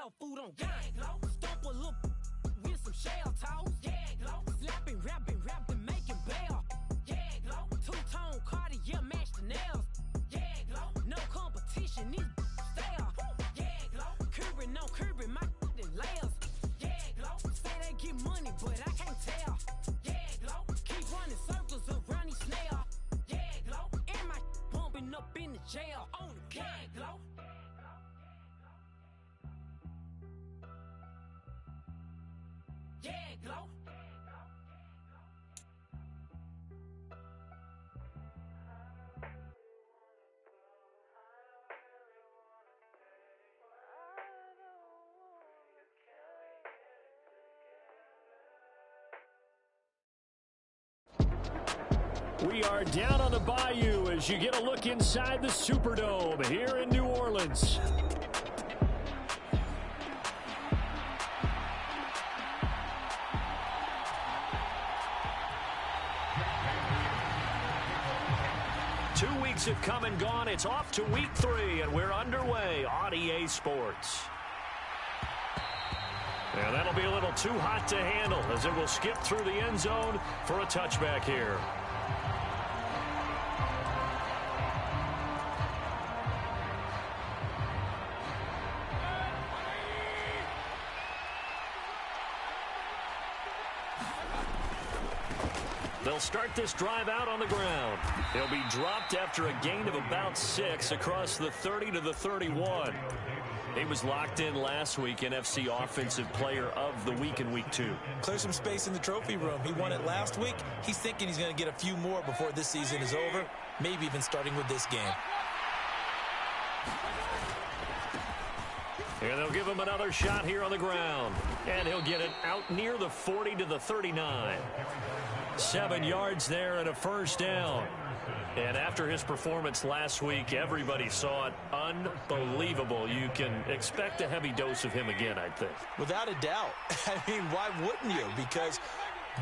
Soul food on gang, glow. Stomp a little with some shell toes. Yeah, glow. Slapping, rapping, making bail. Yeah, glow. Two-tone Cartier match the nails. Yeah, glow. No competition, these stale. Yeah, glow. Curbing, no curbing, my layers. Yeah, glow. Say they get money, but I can't tell. Yeah, glow. Keep running circles around these snails. Yeah, glow. And my bumping up in the jail. On the gang, glow. Yeah, glow. We are down on the bayou as you get a look inside the Superdome here in New Orleans. Have come and gone. It's off to week 3, and we're underway on EA Sports. And that'll be a little too hot to handle as it will skip through the end zone for a touchback here. They'll start this drive out on the ground. He'll be dropped after a gain of about 6 across the 30 to the 31. He was locked in last week, NFC Offensive Player of the Week in Week 2. Clear some space in the trophy room. He won it last week. He's thinking he's going to get a few more before this season is over, maybe even starting with this game. And they'll give him another shot here on the ground. And he'll get it out near the 40 to the 39. 7 yards there and a first down. And after his performance last week, everybody saw it. Unbelievable. You can expect a heavy dose of him again, I think. Without a doubt. I mean, why wouldn't you? Because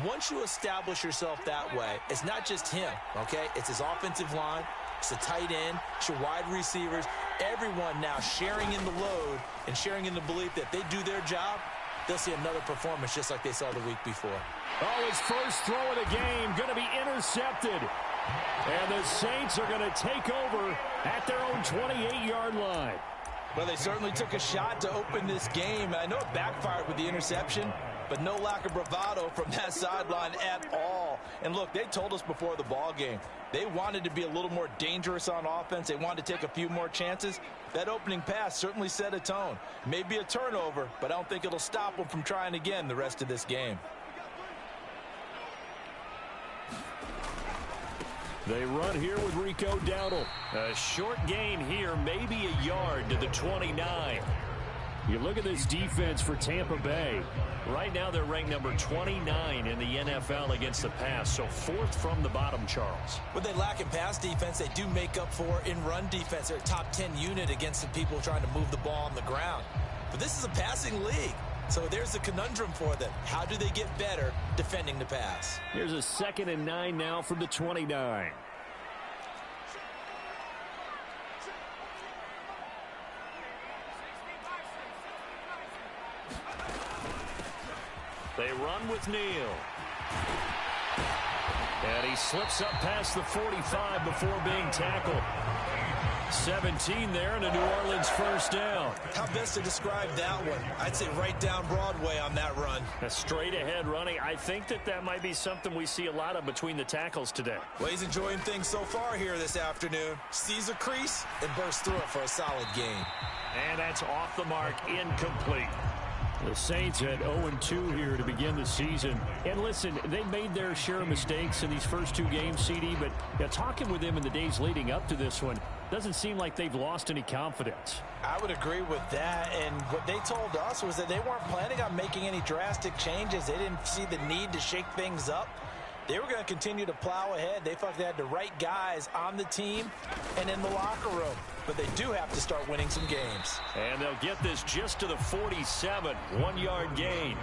once you establish yourself that way, it's not just him, okay? It's his offensive line. It's the tight end. It's your wide receivers. Everyone now sharing in the load and sharing in the belief that they do their job, they'll see another performance just like they saw the week before. Oh, his first throw of the game going to be intercepted. And the Saints are going to take over at their own 28-yard line. Well, they certainly took a shot to open this game. I know it backfired with the interception, but no lack of bravado from that sideline at all. And look, they told us before the ball game, they wanted to be a little more dangerous on offense. They wanted to take a few more chances. That opening pass certainly set a tone. Maybe a turnover, but I don't think it'll stop them from trying again the rest of this game. They run here with Rico Dowdle. A short gain here, maybe a yard to the 29. You look at this defense for Tampa Bay. Right now they're ranked number 29 in the NFL against the pass, so 4th from the bottom, Charles. What they lack in pass defense, they do make up for in run defense. They're a top 10 unit against the people trying to move the ball on the ground. But this is a passing league. So there's a conundrum for them. How do they get better defending the pass? Here's a 2nd and 9 now from the 29. They run with Neal. And he slips up past the 45 before being tackled. 17 there and a New Orleans first down. How best to describe that one? I'd say right down Broadway on that run. A straight ahead running. I think that might be something we see a lot of between the tackles today. Well, he's enjoying things so far here this afternoon. Sees a crease and bursts through it for a solid gain. And that's off the mark, incomplete. The Saints at 0-2 here to begin the season. And listen, they made their share of mistakes in these first 2 games, CD, but talking with them in the days leading up to this one, doesn't seem like they've lost any confidence. I would agree with that, and what they told us was that they weren't planning on making any drastic changes. They didn't see the need to shake things up. They were going to continue to plow ahead. They felt they had the right guys on the team and in the locker room. But they do have to start winning some games. And they'll get this just to the 47, 1-yard gain.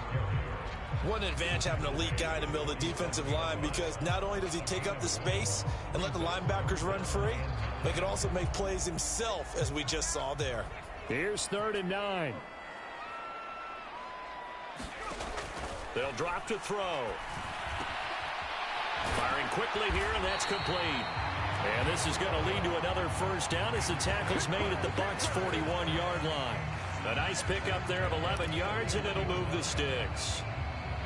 What an advantage having an elite guy in the middle of the defensive line, because not only does he take up the space and let the linebackers run free, but he can also make plays himself, as we just saw there. Here's 3rd and 9. They'll drop to throw. Firing quickly here, and that's complete. And this is going to lead to another first down as the tackle's made at the Bucs' 41-yard line. A nice pickup there of 11 yards, and it'll move the sticks.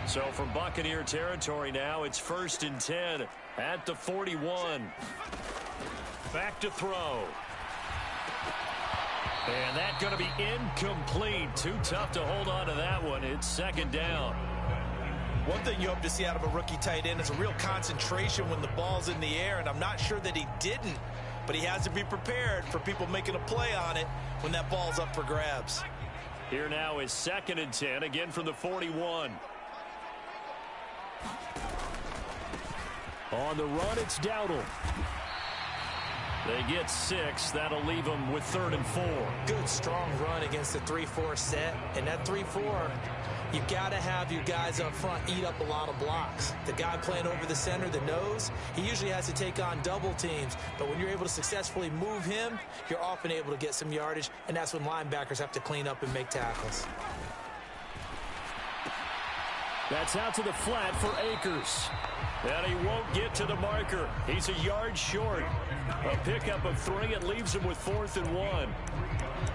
So from Buccaneer territory now, it's 1st and 10 at the 41. Back to throw. And that's going to be incomplete. Too tough to hold on to that one. It's 2nd down. One thing you hope to see out of a rookie tight end is a real concentration when the ball's in the air, and I'm not sure that he didn't, but he has to be prepared for people making a play on it when that ball's up for grabs. Here now is 2nd and 10, again from the 41. On the run, it's Dowdle. They get 6. That'll leave them with 3rd and 4. Good, strong run against the 3-4 set. And that 3-4, you've got to have your guys up front eat up a lot of blocks. The guy playing over the center, the nose, he usually has to take on double teams. But when you're able to successfully move him, you're often able to get some yardage. And that's when linebackers have to clean up and make tackles. That's out to the flat for Akers. And he won't get to the marker. He's a yard short. A pickup of 3. It leaves him with 4th and 1.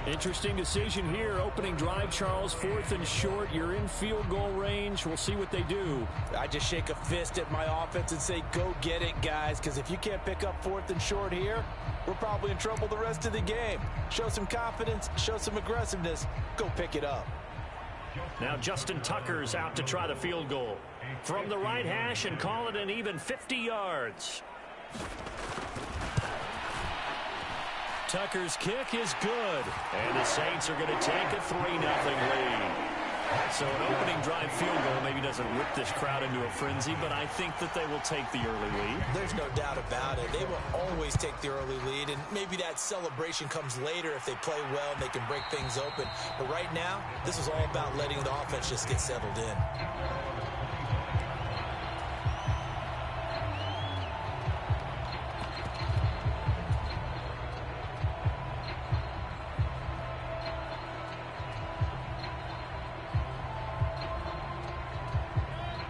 Interesting decision here. Opening drive, Charles. 4th and short. You're in field goal range. We'll see what they do. I just shake a fist at my offense and say, go get it, guys. Because if you can't pick up 4th and short here, we're probably in trouble the rest of the game. Show some confidence. Show some aggressiveness. Go pick it up. Now Justin Tucker's out to try the field goal. From the right hash and call it an even 50 yards. Tucker's kick is good. And the Saints are going to take a 3-0 lead. So an opening drive field goal maybe doesn't whip this crowd into a frenzy, but I think that they will take the early lead. There's no doubt about it. They will always take the early lead, and maybe that celebration comes later if they play well and they can break things open. But right now, this is all about letting the offense just get settled in.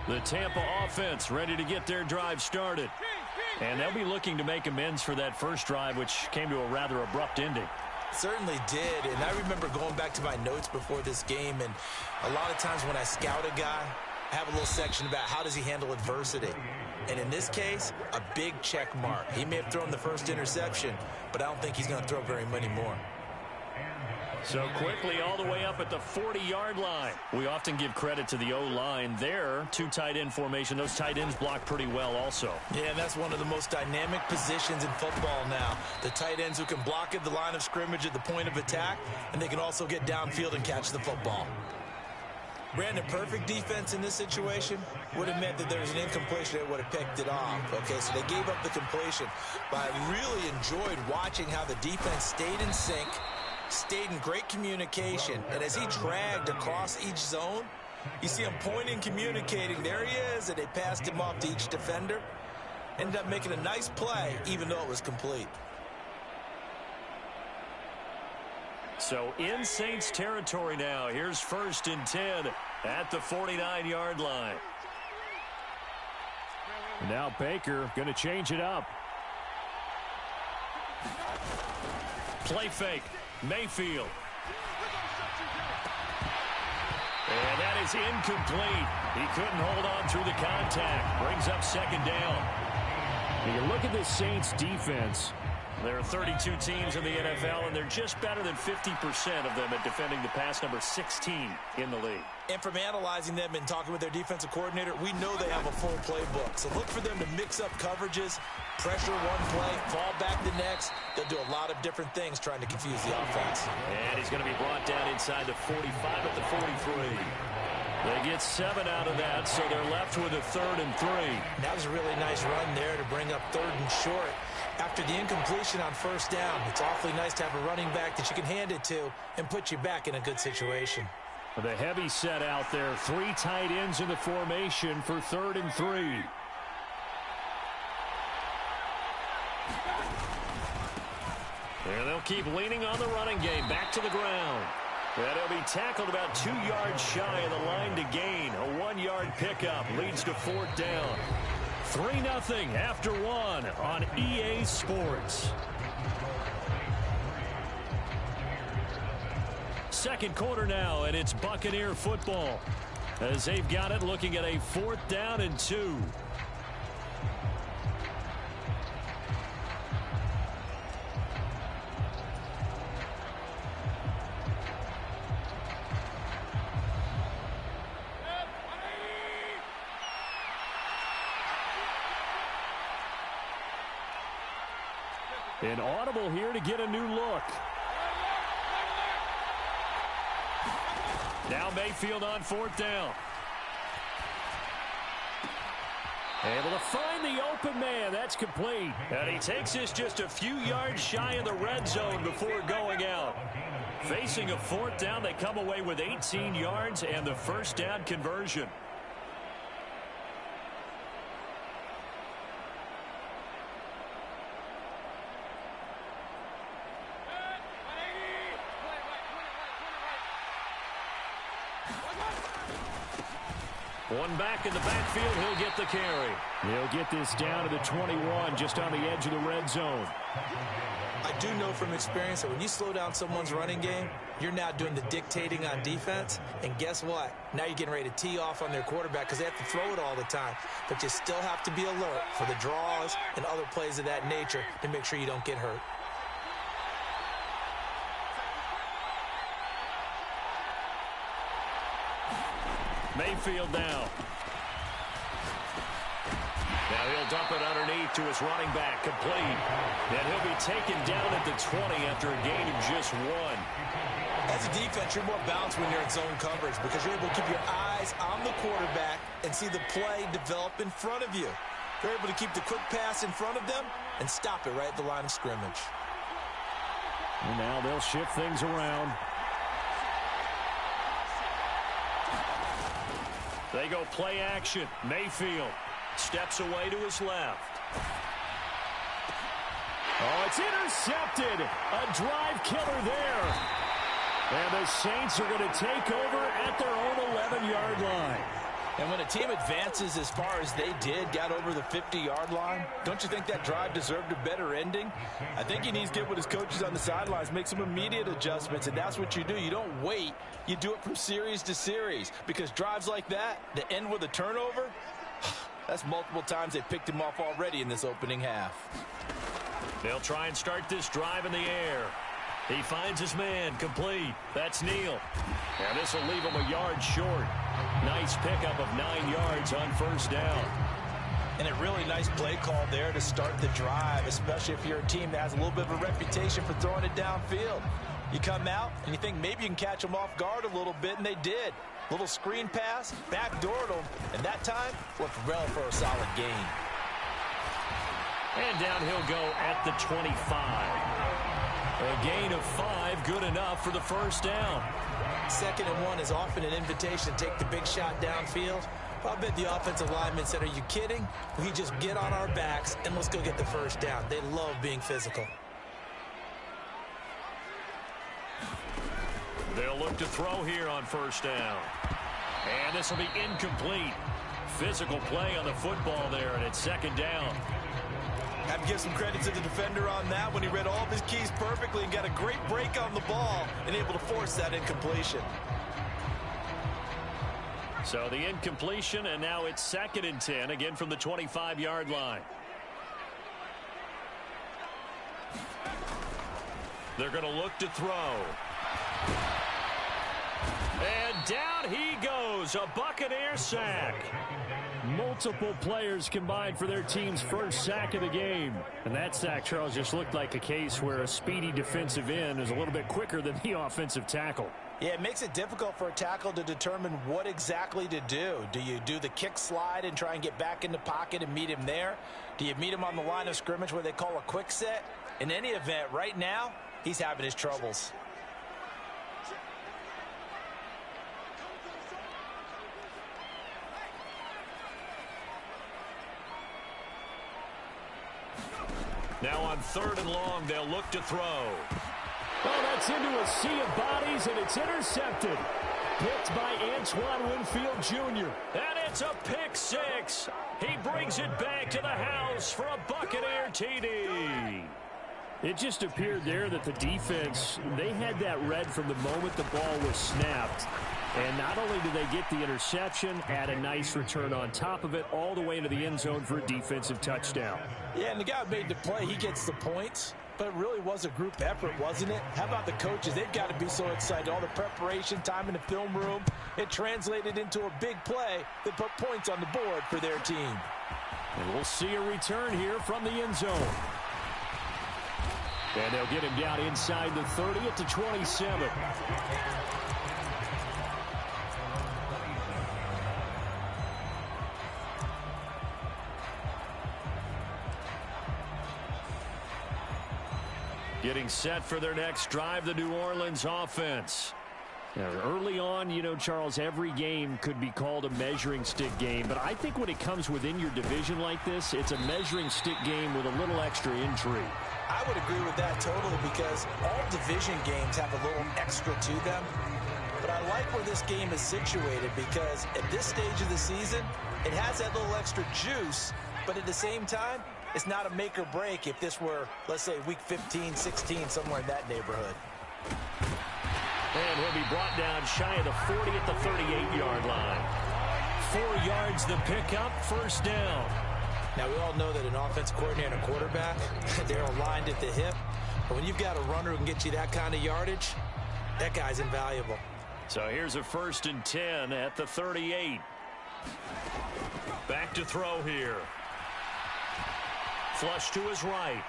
The Tampa offense ready to get their drive started. And they'll be looking to make amends for that first drive, which came to a rather abrupt ending. Certainly did, and I remember going back to my notes before this game, and a lot of times when I scout a guy, I have a little section about how does he handle adversity. And in this case, a big check mark. He may have thrown the first interception, but I don't think he's going to throw very many more. So quickly all the way up at the 40-yard line. We often give credit to the O-line there. 2 tight end formation. Those tight ends block pretty well also. Yeah, and that's one of the most dynamic positions in football now. The tight ends who can block at the line of scrimmage at the point of attack, and they can also get downfield and catch the football. Brandon, perfect defense in this situation would have meant that there was an incompletion that would have picked it off. Okay, so they gave up the completion. But I really enjoyed watching how the defense stayed in sync, stayed in great communication, and as he dragged across each zone, you see him pointing, communicating. There he is, and they passed him off to each defender. Ended up making a nice play, even though it was complete. So in Saints territory now. Here's 1st and 10 at the 49-yard line. Now Baker going to change it up. Play fake. Mayfield. And that is incomplete. He couldn't hold on through the contact. Brings up 2nd down. And you look at this Saints defense. There are 32 teams in the NFL, and they're just better than 50% of them at defending the pass, number 16 in the league. And from analyzing them and talking with their defensive coordinator, we know they have a full playbook. So look for them to mix up coverages, pressure one play, fall back the next. They'll do a lot of different things trying to confuse the offense. And he's going to be brought down inside the 45 at the 43. They get 7 out of that, so they're left with a 3rd and 3. That was a really nice run there to bring up 3rd and short. After the incompletion on 1st down, it's awfully nice to have a running back that you can hand it to and put you back in a good situation. The heavy set out there. 3 tight ends in the formation for 3rd and 3. And they'll keep leaning on the running game. Back to the ground. And he'll be tackled about 2 yards shy of the line to gain. A 1-yard pickup leads to 4th down. 3-0 after 1 on EA Sports. Second quarter now, and it's Buccaneer football as they've got it looking at a 4th down and 2. An audible here to get a new look. Now Mayfield on 4th down. Able to find the open man. That's complete. And he takes this just a few yards shy of the red zone before going out. Facing a 4th down, they come away with 18 yards and the first down conversion. One back in the backfield, he'll get the carry. He'll get this down to the 21, just on the edge of the red zone. I do know from experience that when you slow down someone's running game, you're now doing the dictating on defense. And guess what? Now you're getting ready to tee off on their quarterback because they have to throw it all the time. But you still have to be alert for the draws and other plays of that nature to make sure you don't get hurt. Mayfield now. Now he'll dump it underneath to his running back, complete. And he'll be taken down at the 20 after a gain of just 1. As a defense, you're more balanced when you're in zone coverage because you're able to keep your eyes on the quarterback and see the play develop in front of you. You're able to keep the quick pass in front of them and stop it right at the line of scrimmage. And now they'll shift things around. They go play action. Mayfield steps away to his left. Oh, it's intercepted. A drive killer there. And the Saints are going to take over at their own 11-yard line. And when a team advances as far as they did, got over the 50-yard line, don't you think that drive deserved a better ending? I think he needs to get with his coaches on the sidelines, make some immediate adjustments, and that's what you do. You don't wait. You do it from series to series because drives like that end with a turnover, that's multiple times they picked him off already in this opening half. They'll try and start this drive in the air. He finds his man, complete. That's Neal. And this will leave him a yard short. Nice pickup of 9 yards on first down. And a really nice play call there to start the drive, especially if you're a team that has a little bit of a reputation for throwing it downfield. You come out and you think maybe you can catch them off guard a little bit, and they did. Little screen pass, backdoored them, and that time went well for a solid gain. And down he'll go at the 25. A gain of 5, good enough for the first down. 2nd and 1 is often an invitation to take the big shot downfield. I bet the offensive linemen said, are you kidding? We just get on our backs and let's go get the first down. They love being physical. They'll look to throw here on first down. And this will be incomplete. Physical play on the football there, and it's 2nd down. Have to give some credit to the defender on that when he read all of his keys perfectly and got a great break on the ball and able to force that incompletion. So the incompletion, and now it's 2nd and 10, again from the 25-yard line. They're going to look to throw. And down he goes, a Buccaneer sack. Multiple players combined for their team's first sack of the game. And that sack, Charles, just looked like a case where a speedy defensive end is a little bit quicker than the offensive tackle. Yeah, it makes it difficult for a tackle to determine what exactly to do. Do you do the kick slide and try and get back in the pocket and meet him there? Do you meet him on the line of scrimmage where they call a quick set? In any event, right now, he's having his troubles. Now on 3rd and long, they'll look to throw. Oh, Gets into a sea of bodies, and it's intercepted. Picked by Antoine Winfield Jr. And it's a pick six. He brings it back to the house for a Buccaneer TD. It just appeared there that the defense, they had that read from the moment the ball was snapped. And not only did they get the interception, add a nice return on top of it, all the way into the end zone for a defensive touchdown. Yeah, and the guy who made the play, he gets the points. But it really was a group effort, wasn't it? How about the coaches? They've got to be so excited. All the preparation, time in the film room, it translated into a big play that put points on the board for their team. And we'll see a return here from the end zone. And they'll get him down inside the 30 at the 27. Getting set for their next drive, the New Orleans offense. Now, early on, you know, Charles, every game could be called a measuring stick game. But I think when it comes within your division like this, it's a measuring stick game with a little extra intrigue. I would agree with that totally because all division games have a little extra to them. But I like where this game is situated because at this stage of the season, it has that little extra juice. But at the same time, it's not a make or break if this were, let's say, week 15, 16, somewhere in that neighborhood. And he'll be brought down shy of the 40 at the 38-yard line. 4 yards the pickup, first down. Now, we all know that an offensive coordinator and a quarterback, they're aligned at the hip. But when you've got a runner who can get you that kind of yardage, that guy's invaluable. So here's a 1st and 10 at the 38. Back to throw here. Flush to his right.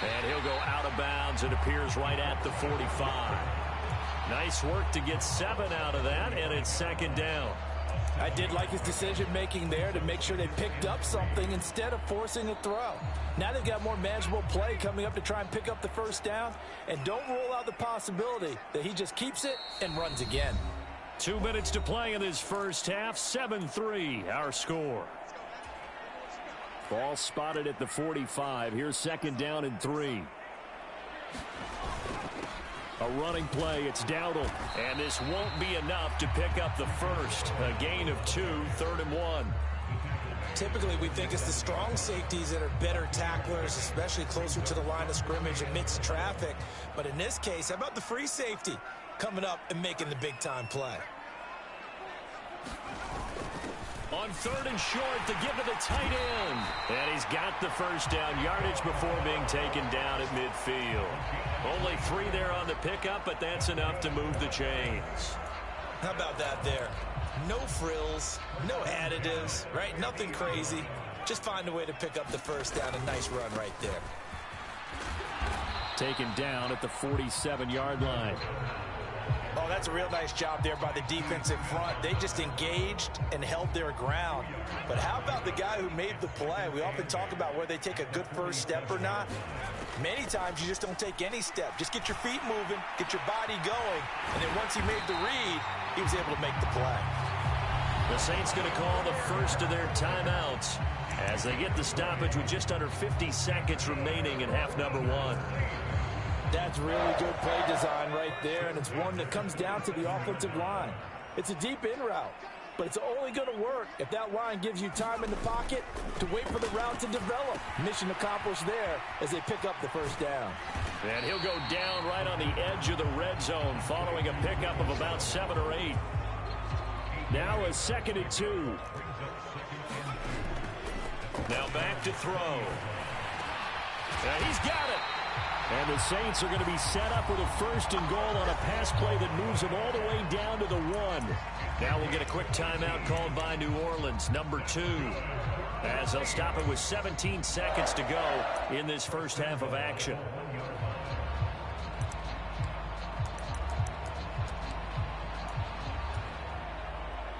And he'll go out of bounds. It appears right at the 45. Nice work to get 7 out of that, and it's 2nd down. I did like his decision-making there to make sure they picked up something instead of forcing a throw. Now they've got more manageable play coming up to try and pick up the first down, and don't rule out the possibility that he just keeps it and runs again. 2 minutes to play in this first half. 7-3, our score. Ball spotted at the 45. Here's 2nd down and 3. A running play. It's Dowdle. And this won't be enough to pick up the first. A gain of 2, 3rd and 1. Typically, we think it's the strong safeties that are better tacklers, especially closer to the line of scrimmage amidst traffic. But in this case, how about the free safety coming up and making the big-time play? On 3rd and short to give to the tight end. And he's got the first down yardage before being taken down at midfield. Only 3 there on the pickup, but that's enough to move the chains. How about that there? No frills, no additives, right? Nothing crazy. Just find a way to pick up the first down. A nice run right there. Taken down at the 47-yard line. Oh, that's a real nice job there by the defensive front. They just engaged and held their ground. But how about the guy who made the play? We often talk about whether they take a good first step or not. Many times you just don't take any step. Just get your feet moving, get your body going, and then once he made the read, he was able to make the play. The Saints going to call the first of their timeouts as they get the stoppage with just under 50 seconds remaining in half number 1. That's really good play design right there, and it's one that comes down to the offensive line. It's a deep in route, but it's only going to work if that line gives you time in the pocket to wait for the route to develop. Mission accomplished there as they pick up the first down. And he'll go down right on the edge of the red zone following a pickup of about 7 or 8. Now a 2nd and 2. Now back to throw. And he's got it. And the Saints are going to be set up with a 1st and goal on a pass play that moves them all the way down to the 1. Now we'll get a quick timeout called by New Orleans, number 2. As they'll stop it with 17 seconds to go in this first half of action.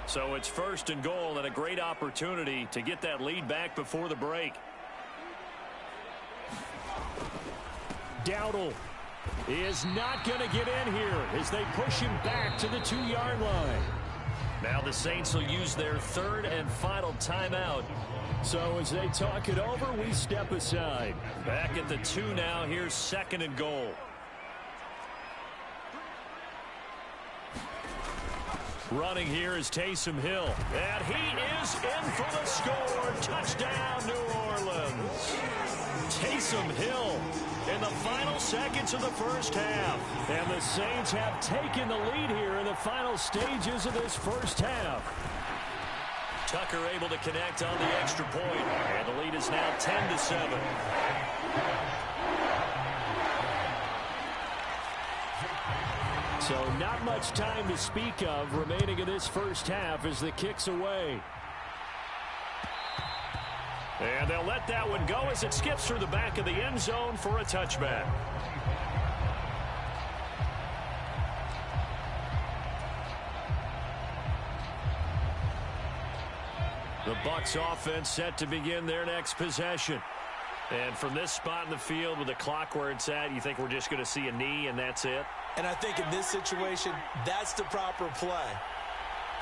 So it's 1st and goal and a great opportunity to get that lead back before the break. Dowdle is not going to get in here as they push him back to the 2-yard line. Now the Saints will use their 3rd and final timeout. So as they talk it over, we step aside. Back at the 2 now. Here's 2nd and goal. Running here is Taysom Hill. And he is in for the score. Touchdown, New Orleans. Taysom Hill in the final seconds of the first half. And the Saints have taken the lead here in the final stages of this first half. Tucker able to connect on the extra point. And the lead is now 10-7. So not much time to speak of remaining in this first half as the kick's away. And they'll let that one go as it skips through the back of the end zone for a touchback. The Bucs offense set to begin their next possession. And from this spot in the field with the clock where it's at, you think we're just going to see a knee and that's it? And I think in this situation, that's the proper play.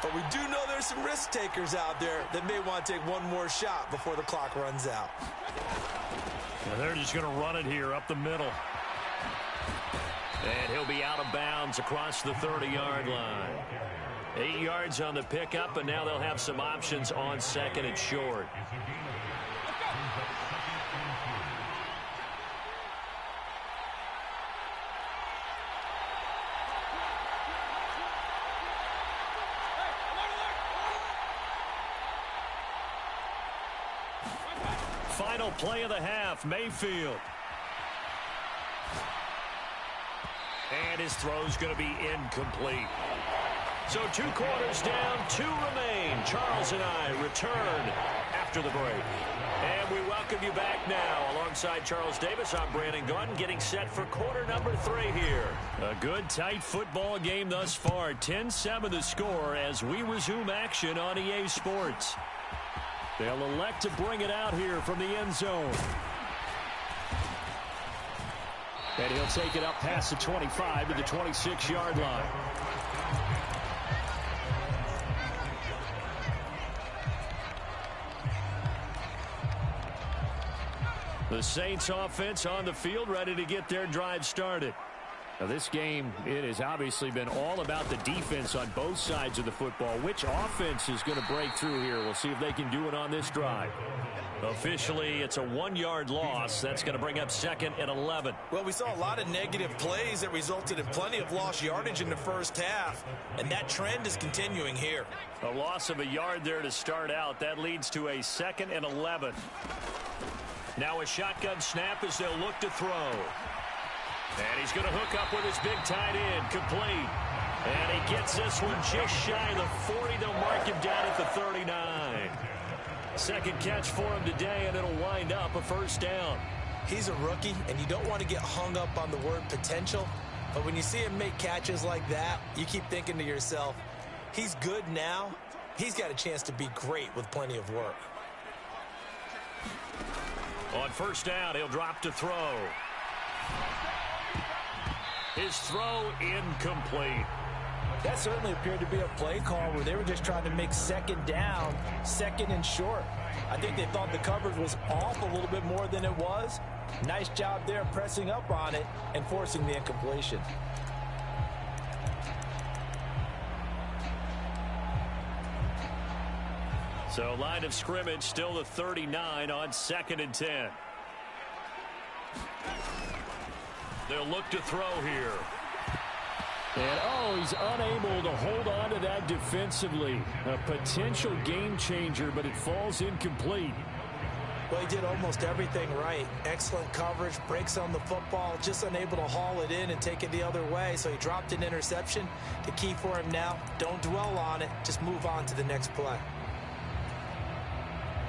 But we do know there's some risk takers out there that may want to take one more shot before the clock runs out. And they're just going to run it here up the middle. And he'll be out of bounds across the 30-yard line. 8 yards on the pickup, and now they'll have some options on second and short. Final play of the half, Mayfield. And his throw's going to be incomplete. So 2 quarters down, 2 remain. Charles and I return after the break. And we welcome you back now. Alongside Charles Davis, I'm Brandon Gunn, getting set for quarter number 3 here. A good, tight football game thus far. 10-7 the score as we resume action on EA Sports. They'll elect to bring it out here from the end zone. And he'll take it up past the 25 to the 26-yard line. The Saints offense on the field, ready to get their drive started. Now this game, it has obviously been all about the defense on both sides of the football. Which offense is going to break through here? We'll see if they can do it on this drive. Officially, it's a 1-yard loss. That's going to bring up 2nd and 11. Well, we saw a lot of negative plays that resulted in plenty of lost yardage in the first half, and that trend is continuing here. A loss of a yard there to start out. That leads to a 2nd and 11. Now a shotgun snap as they'll look to throw. And he's going to hook up with his big tight end, complete. And he gets this one just shy of the 40. They'll mark him down at the 39. Second catch for him today, and it'll wind up a first down. He's a rookie, and you don't want to get hung up on the word potential. But when you see him make catches like that, you keep thinking to yourself, he's good now. He's got a chance to be great with plenty of work. On first down, he'll drop to throw. His throw incomplete. That certainly appeared to be a play call where they were just trying to make second down, 2nd and short. I think they thought the coverage was off a little bit more than it was. Nice job there pressing up on it and forcing the incompletion. So line of scrimmage still the 39 on 2nd and 10. They'll look to throw here. And, he's unable to hold on to that defensively. A potential game changer, but it falls incomplete. Well, he did almost everything right. Excellent coverage, breaks on the football, just unable to haul it in and take it the other way. So he dropped an interception. The key for him now, don't dwell on it. Just move on to the next play.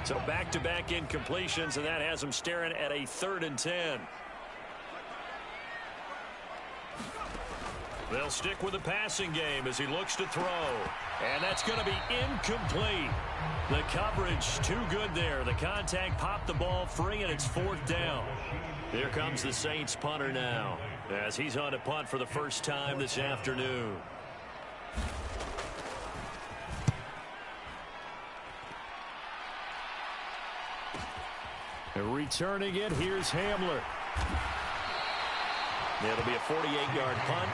So back-to-back incompletions, and that has him staring at a 3rd and 10. They'll stick with the passing game as he looks to throw. And that's going to be incomplete. The coverage too good there. The contact popped the ball free, and it's 4th down. Here comes the Saints punter now as he's on to punt for the first time this afternoon. Returning it, here's Hamler. It'll be a 48-yard punt.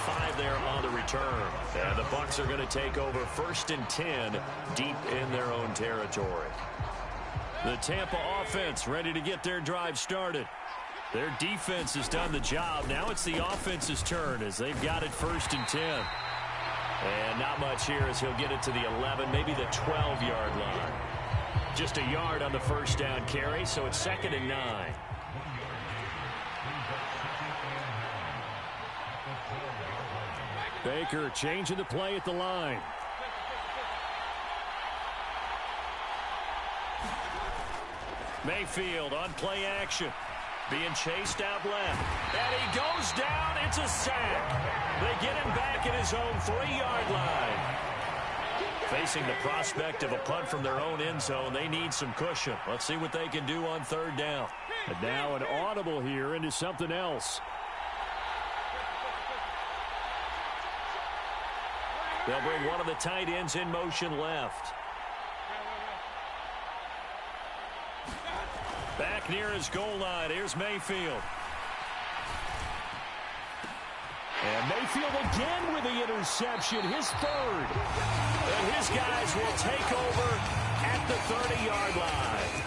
5 there on the return. And the Bucs are going to take over 1st and 10 deep in their own territory. The Tampa offense ready to get their drive started. Their defense has done the job. Now it's the offense's turn as they've got it 1st and 10. And not much here as he'll get it to the 11, maybe the 12-yard line. Just a yard on the first down carry, so it's 2nd and 9. Baker changing the play at the line. Mayfield on play action. Being chased out left. And he goes down. It's a sack. They get him back at his own 3-yard line. Facing the prospect of a punt from their own end zone, they need some cushion. Let's see what they can do on 3rd down. And now an audible here into something else. They'll bring one of the tight ends in motion left. Back near his goal line. Here's Mayfield. And Mayfield again with the interception, his 3rd. And his guys will take over at the 30-yard line.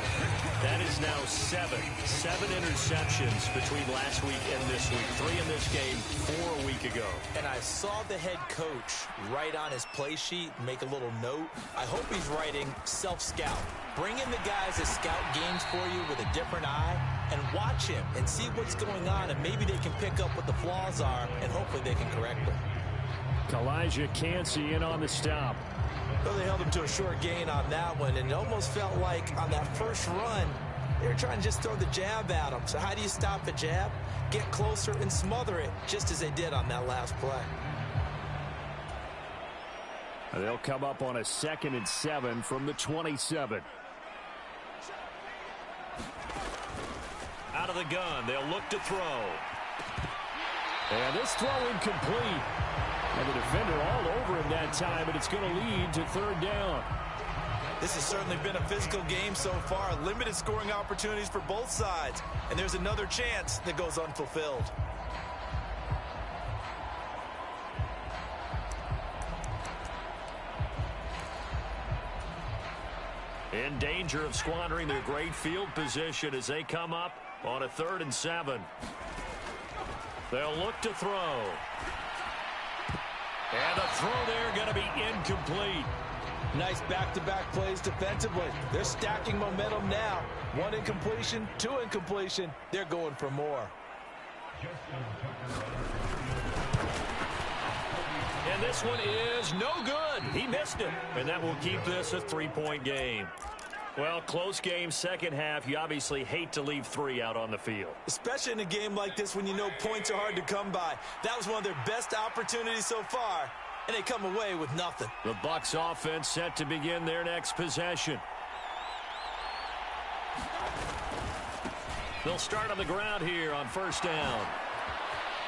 That is now 7 interceptions between last week and this week. 3 in this game, 4 a week ago. And I saw the head coach write on his play sheet, make a little note. I hope he's writing self-scout. Bring in the guys that scout games for you with a different eye and watch him and see what's going on, and maybe they can pick up what the flaws are, and hopefully they can correct them. Kalijah Cansey in on the stop. Well, they held him to a short gain on that one, and it almost felt like on that first run, they were trying to just throw the jab at him. So how do you stop the jab? Get closer and smother it, just as they did on that last play. They'll come up on a 2nd and 7 from the 27. Out of the gun, they'll look to throw. And this throw incomplete. And the defender all over him that time, but it's going to lead to 3rd down. This has certainly been a physical game so far. Limited scoring opportunities for both sides. And there's another chance that goes unfulfilled. In danger of squandering their great field position as they come up on a 3rd and 7. They'll look to throw. And the throw there going to be incomplete. Nice back-to-back plays defensively. They're stacking momentum now. 1 incompletion, 2 incompletion. They're going for more. And this one is no good. He missed it. And that will keep this a 3-point game. Well, close game, second half. You obviously hate to leave 3 out on the field. Especially in a game like this when you know points are hard to come by. That was one of their best opportunities so far, and they come away with nothing. The Bucs offense set to begin their next possession. They'll start on the ground here on 1st down.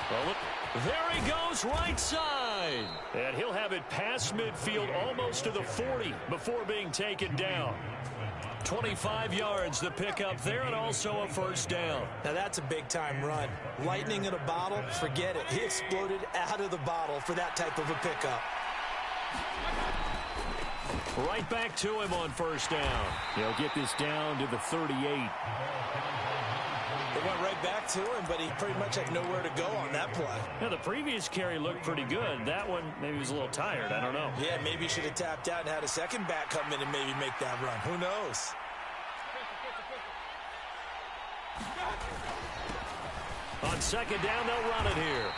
Well, look, there he goes right side. And he'll have it past midfield almost to the 40 before being taken down. 25 yards the pickup there, and also a 1st down. Now that's a big-time run. Lightning in a bottle, forget it. He exploded out of the bottle for that type of a pickup. Right back to him on 1st down. They'll get this down to the 38. They went right back to him, but he pretty much had nowhere to go on that play. Now, the previous carry looked pretty good. That one, maybe he was a little tired. I don't know. Yeah, maybe he should have tapped out and had a second back come in and maybe make that run. Who knows? On 2nd down, they'll run it here.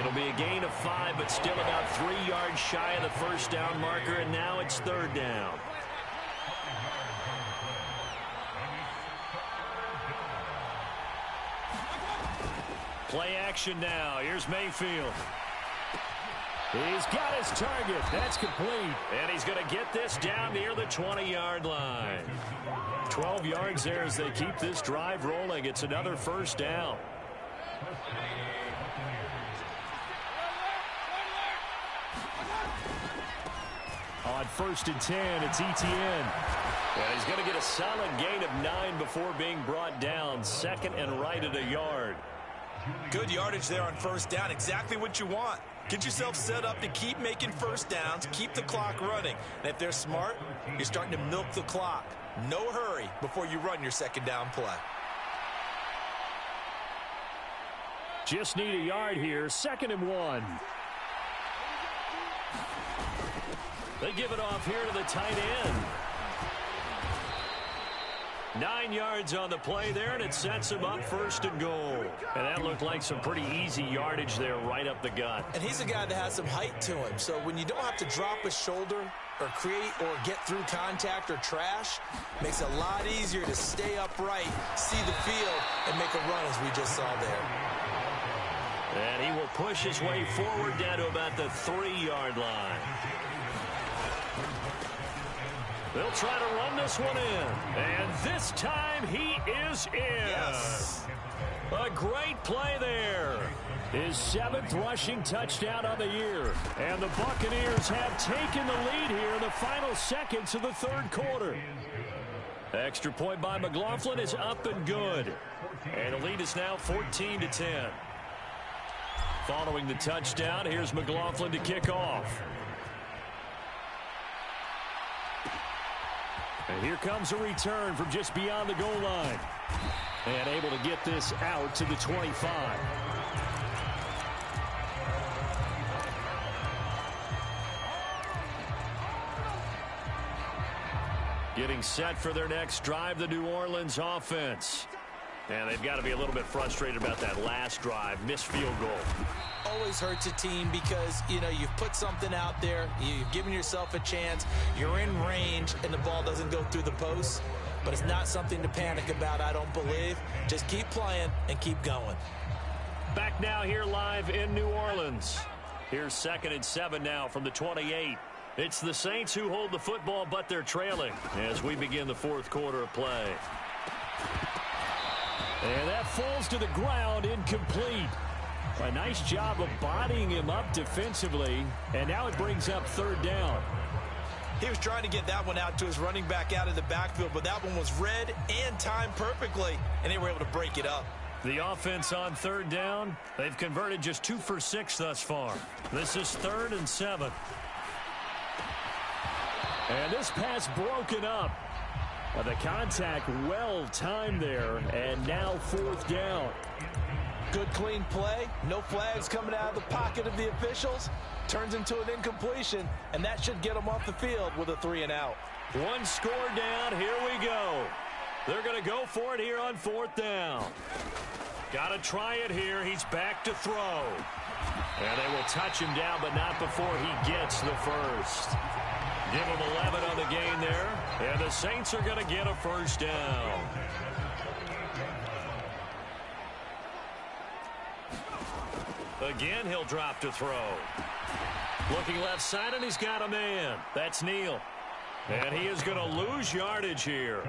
It'll be a gain of 5, but still about 3 yards shy of the 1st down marker, and now it's 3rd down. Play action now. Here's Mayfield. He's got his target. That's complete. And he's going to get this down near the 20-yard line. 12 yards there as they keep this drive rolling. It's another 1st down. On 1st and 10, it's Etienne. And he's going to get a solid gain of 9 before being brought down. 2nd and right at a yard. Good yardage there on first down. Exactly what you want. Get yourself set up to keep making first downs, keep the clock running. And if they're smart, you're starting to milk the clock. No hurry before you run your second down play. Just need a yard here. 2nd and 1. They give it off here to the tight end. 9 yards on the play there, and it sets him up 1st and goal. And that looked like some pretty easy yardage there right up the gut. And he's a guy that has some height to him, so when you don't have to drop a shoulder or create or get through contact or trash, makes it a lot easier to stay upright, see the field, and make a run as we just saw there. And he will push his way forward down to about the 3-yard line. They'll try to run this one in. And this time he is in. Yes. A great play there. His 7th rushing touchdown of the year. And the Buccaneers have taken the lead here in the final seconds of the 3rd quarter. Extra point by McLaughlin is up and good. And the lead is now 14-10. Following the touchdown, here's McLaughlin to kick off. And here comes a return from just beyond the goal line. And able to get this out to the 25. Getting set for their next drive, the New Orleans offense. And they've got to be a little bit frustrated about that last drive, missed field goal. Always hurts a team because, you know, you've put something out there, you've given yourself a chance, you're in range, and the ball doesn't go through the post. But it's not something to panic about, I don't believe. Just keep playing and keep going. Back now here live in New Orleans. Here's 2nd and 7 now from the 28. It's the Saints who hold the football, but they're trailing as we begin the 4th quarter of play. And that falls to the ground, incomplete. A nice job of bodying him up defensively, and now it brings up 3rd down. He was trying to get that one out to his running back out of the backfield, but that one was read and timed perfectly, and they were able to break it up. The offense on 3rd down, they've converted just 2 for 6 thus far. This is 3rd and 7. And this pass broken up. The contact well timed there, and now 4th down. Good clean play, no flags coming out of the pocket of the officials. Turns into an incompletion, and that should get them off the field with a 3 and out. 1 score down, here we go. They're going to go for it here on 4th down. Got to try it here, he's back to throw. And they will touch him down, but not before he gets the first. Give him 11 on the gain there, and the Saints are going to get a 1st down. Again, he'll drop to throw. Looking left side, and he's got a man. That's Neal. And he is going to lose yardage here.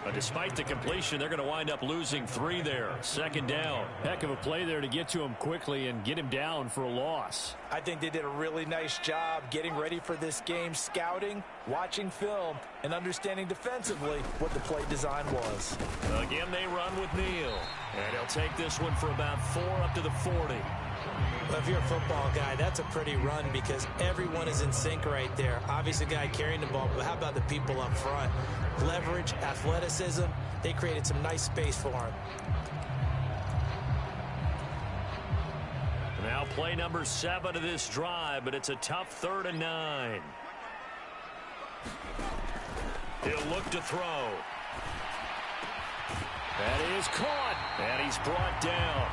But despite the completion, they're going to wind up losing 3 there. 2nd down. Heck of a play there to get to him quickly and get him down for a loss. I think they did a really nice job getting ready for this game, scouting, watching film, and understanding defensively what the play design was. Again, they run with Neal. And he'll take this one for about 4 up to the 40. Well, if you're a football guy, that's a pretty run because everyone is in sync right there. Obviously, the guy carrying the ball, but how about the people up front? Leverage, athleticism, they created some nice space for him. Now play number 7 of this drive, but it's a tough 3rd and 9. He'll look to throw. That is caught. And he's brought down.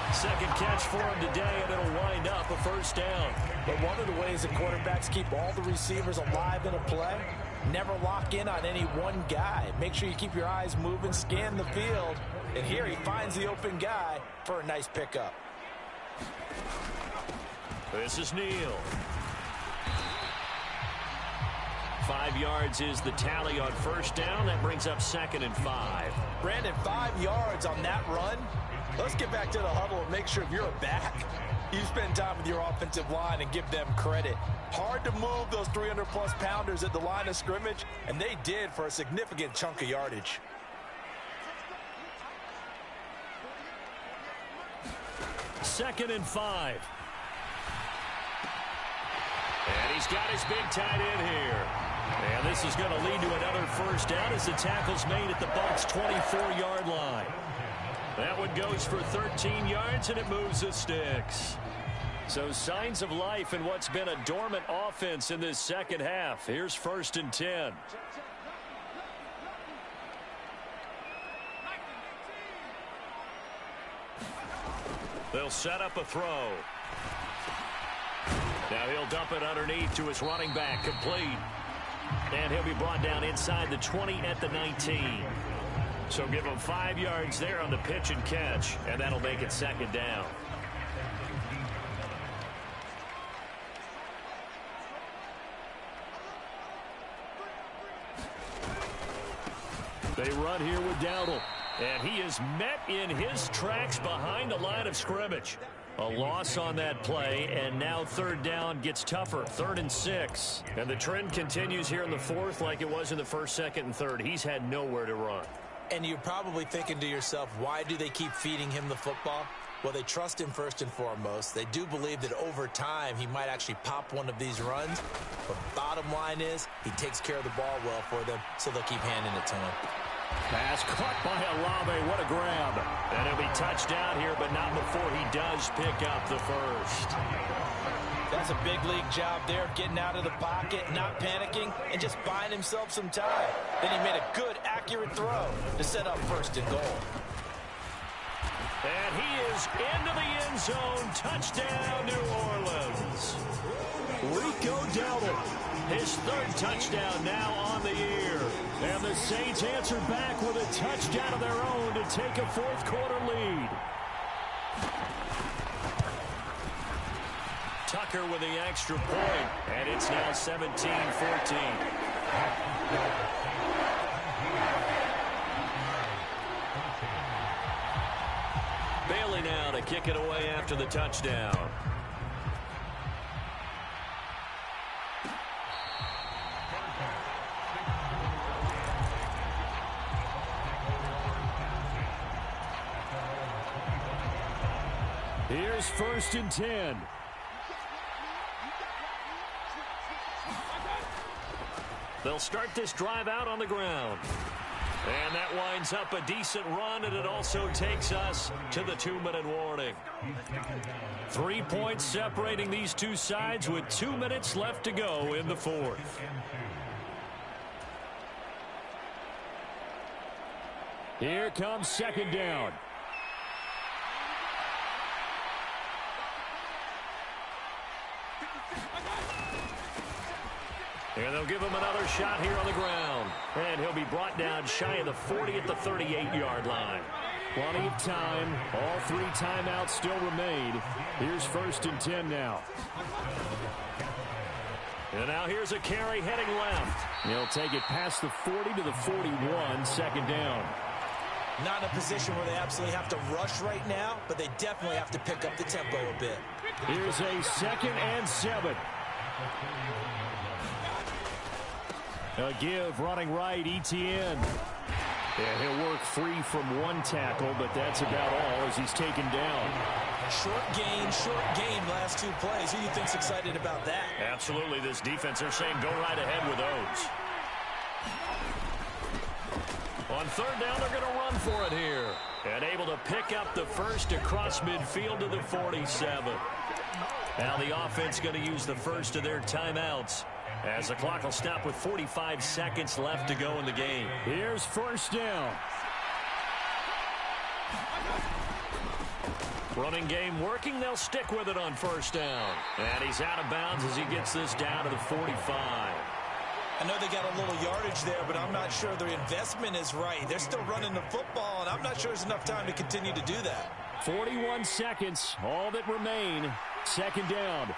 2nd catch for him today, and it'll wind up a 1st down. But one of the ways that quarterbacks keep all the receivers alive in a play, never lock in on any one guy. Make sure you keep your eyes moving, scan the field. And here he finds the open guy for a nice pickup. This is Neal. 5 yards is the tally on 1st down. That brings up 2nd and 5. Brandon, 5 yards on that run. Let's get back to the huddle and make sure if you're a back, you spend time with your offensive line and give them credit. Hard to move those 300-plus pounders at the line of scrimmage, and they did for a significant chunk of yardage. 2nd and 5. And he's got his big tight end here. And this is going to lead to another first down as the tackle's made at the Bucs' 24-yard line. That one goes for 13 yards, and it moves the sticks. So signs of life in what's been a dormant offense in this second half. Here's 1st and 10. They'll set up a throw. Now he'll dump it underneath to his running back, complete. And he'll be brought down inside the 20 at the 19. So give him 5 yards there on the pitch and catch, and that'll make it 2nd down. They run here with Dowdle. And he is met in his tracks behind the line of scrimmage. A loss on that play, and now 3rd down gets tougher. 3rd and 6. And the trend continues here in the 4th like it was in the 1st, 2nd, and 3rd. He's had nowhere to run. And you're probably thinking to yourself, why do they keep feeding him the football? Well, they trust him first and foremost. They do believe that over time he might actually pop one of these runs. But bottom line is he takes care of the ball well for them, so they'll keep handing it to him. Pass caught by Olave. What a grab. And he'll be touched down here, but not before he does pick up the first. That's a big league job there, getting out of the pocket, not panicking, and just buying himself some time. Then he made a good, accurate throw to set up 1st and goal. And he is into the end zone. Touchdown, New Orleans. Rico Dowdle, his 3rd touchdown now on the year. And the Saints answer back with a touchdown of their own to take a 4th quarter lead. Tucker with the extra point, and it's now 17-14. Bailey now to kick it away after the touchdown. Here's 1st and 10. They'll start this drive out on the ground. And that winds up a decent run, and it also takes us to the 2-minute warning. 3 points separating these two sides with 2 minutes left to go in the 4th. Here comes 2nd down. And they'll give him another shot here on the ground. And he'll be brought down shy of the 40 at the 38-yard line. Plenty of time. All 3 timeouts still remain. Here's 1st and 10 now. And now here's a carry heading left. He'll take it past the 40 to the 41, 2nd down. Not in a position where they absolutely have to rush right now, but they definitely have to pick up the tempo a bit. Here's a 2nd and 7. A give running right, Etienne. And he'll work free from 1 tackle, but that's about all as he's taken down. Short gain last 2 plays. Who do you think's excited about that? Absolutely, this defense, they're saying go right ahead with those. On 3rd down, they're going to run for it here. And able to pick up the first across midfield to the 47. Now the offense going to use the first of their timeouts, as the clock will stop with 45 seconds left to go in the game. Here's 1st down. Running game working. They'll stick with it on 1st down. And he's out of bounds as he gets this down to the 45. I know they got a little yardage there, but I'm not sure their investment is right. They're still running the football, and I'm not sure there's enough time to continue to do that. 41 seconds, all that remain. 2nd down.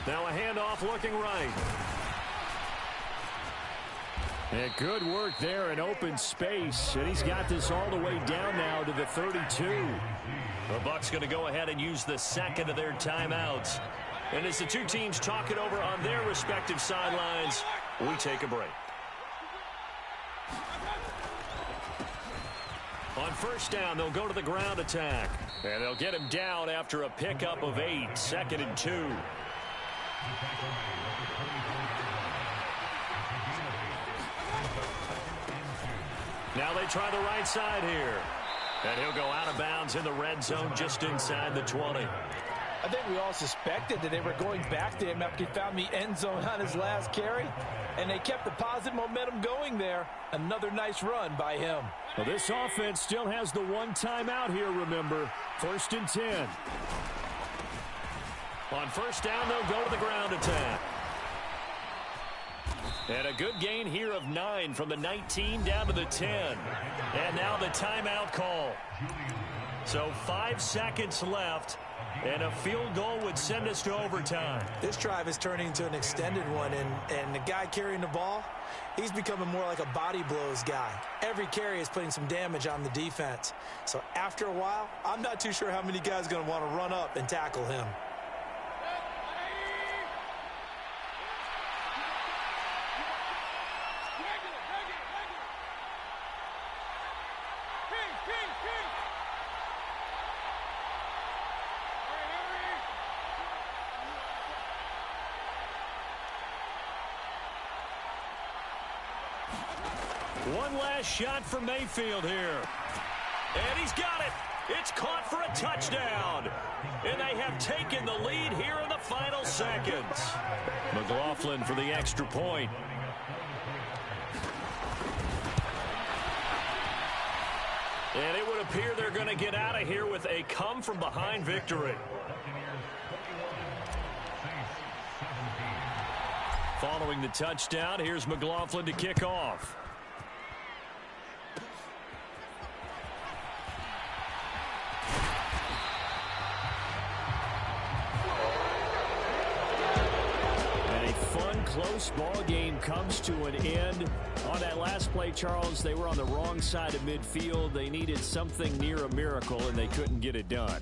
Now a handoff looking right. And good work there in open space. And he's got this all the way down now to the 32. The Bucs going to go ahead and use the 2nd of their timeouts. And as the two teams talk it over on their respective sidelines, we take a break. On first down, they'll go to the ground attack. And they'll get him down after a pickup of 8, 2nd and 2. Now they try the right side here. And he'll go out of bounds in the red zone just inside the 20. I think we all suspected that they were going back to him after he found the end zone on his last carry. And they kept the positive momentum going there. Another nice run by him. Well, this offense still has the one timeout here, remember. 1st and 10. On first down, they'll go to the ground attack. And a good gain here of 9 from the 19 down to the 10. And now the timeout call. So 5 seconds left, and a field goal would send us to overtime. This drive is turning into an extended one, and the guy carrying the ball, he's becoming more like a body blows guy. Every carry is putting some damage on the defense. So after a while, I'm not too sure how many guys are going to want to run up and tackle him. One last shot for Mayfield here. And he's got it. It's caught for a touchdown. And they have taken the lead here in the final seconds. McLaughlin for the extra point. And it would appear they're going to get out of here with a come-from-behind victory. Following the touchdown, here's McLaughlin to kick off. Close ball game comes to an end. On that last play, Charles, they were on the wrong side of midfield. They needed something near a miracle, and they couldn't get it done.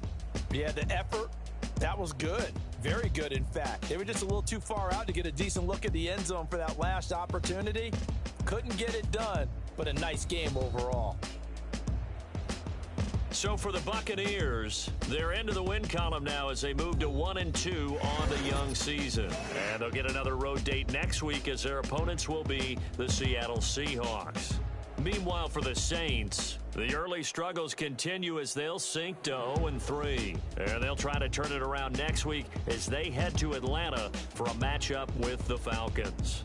Yeah, the effort, that was good. Very good, in fact. They were just a little too far out to get a decent look at the end zone for that last opportunity. Couldn't get it done, but a nice game overall. So for the Buccaneers, they're into the win column now as they move to 1-2 on the young season. And they'll get another road date next week as their opponents will be the Seattle Seahawks. Meanwhile, for the Saints, the early struggles continue as they'll sink to 0-3. And they'll try to turn it around next week as they head to Atlanta for a matchup with the Falcons.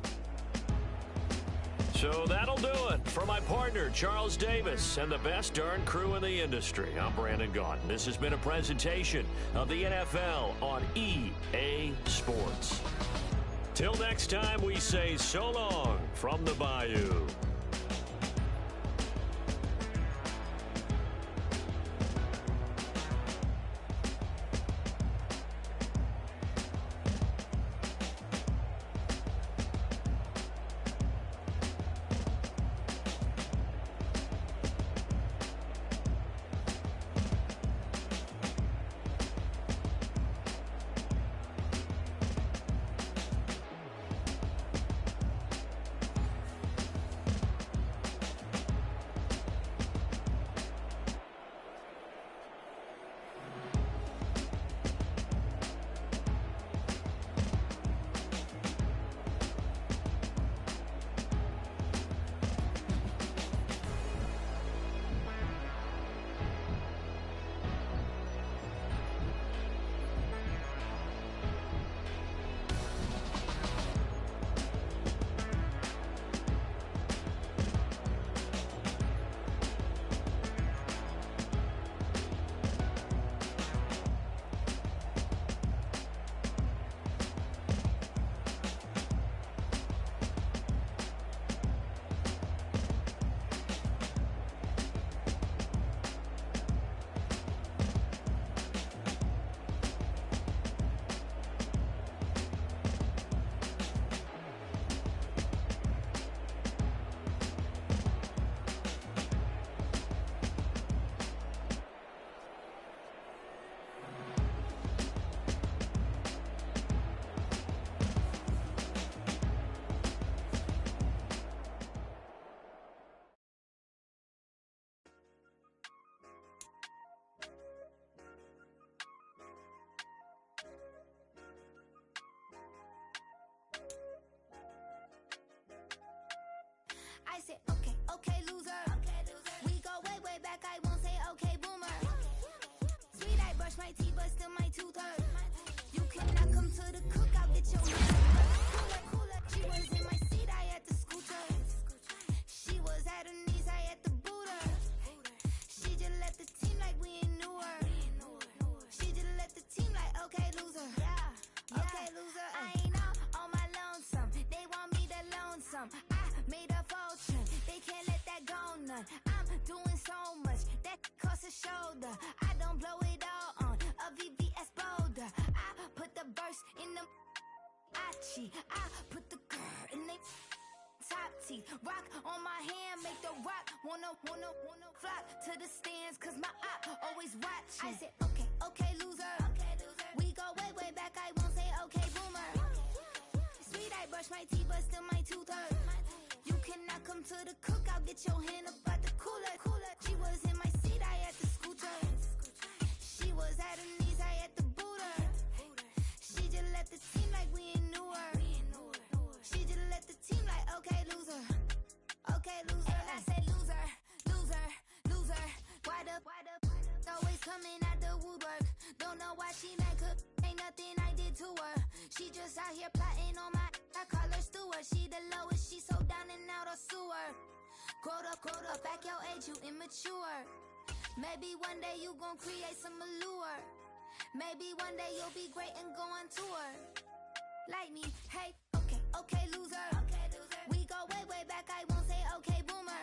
So that'll do it. For my partner, Charles Davis, and the best darn crew in the industry, I'm Brandon Gaudin. This has been a presentation of the NFL on EA Sports. Till next time, we say so long from the Bayou. said, okay, okay, loser. We go way, way back, I won't say okay, boomer. Sweet, I brush my teeth, but still my tooth hurt. You cannot come to the cookout, get your cooler. She was in my seat, I had to scooter. She was at her knees, I had to boot her. She just left the team like we ain't knew her. She just left the team like, okay, loser. Okay, loser. I ain't on my lonesome. They want me to loan some. I made a fortune. They can't let that go none. I'm doing so much that costs a shoulder. I don't blow it all on a VVS boulder. I put the verse in the Achi. I put the girl in the top teeth. Rock on my hand, make the rock wanna flock to the stands, cause my eye always watching. I said, okay, okay, loser. We go way, way back, I won't say okay, boomer. Sweet, I brush my teeth, but still my tooth hurt. You cannot come to the cookout, get your hand up at the cooler. She was in my seat, I had to scooter. She was at her knees, I had to boot her. She just left the team like we ain't knew her. She just left the team like, okay, loser. Okay, loser. And I said, loser. Why the always coming out the woodwork? Don't know why she mad, cause ain't nothing I did to her. She just out here plotting on my, I call her steward. She the lowest, she so down and out of sewer. Growed up, back your age, you immature. Maybe one day you gon' create some allure. Maybe one day you'll be great and go on tour. Like me, hey, okay, loser. We go way, way back, I won't say okay, boomer.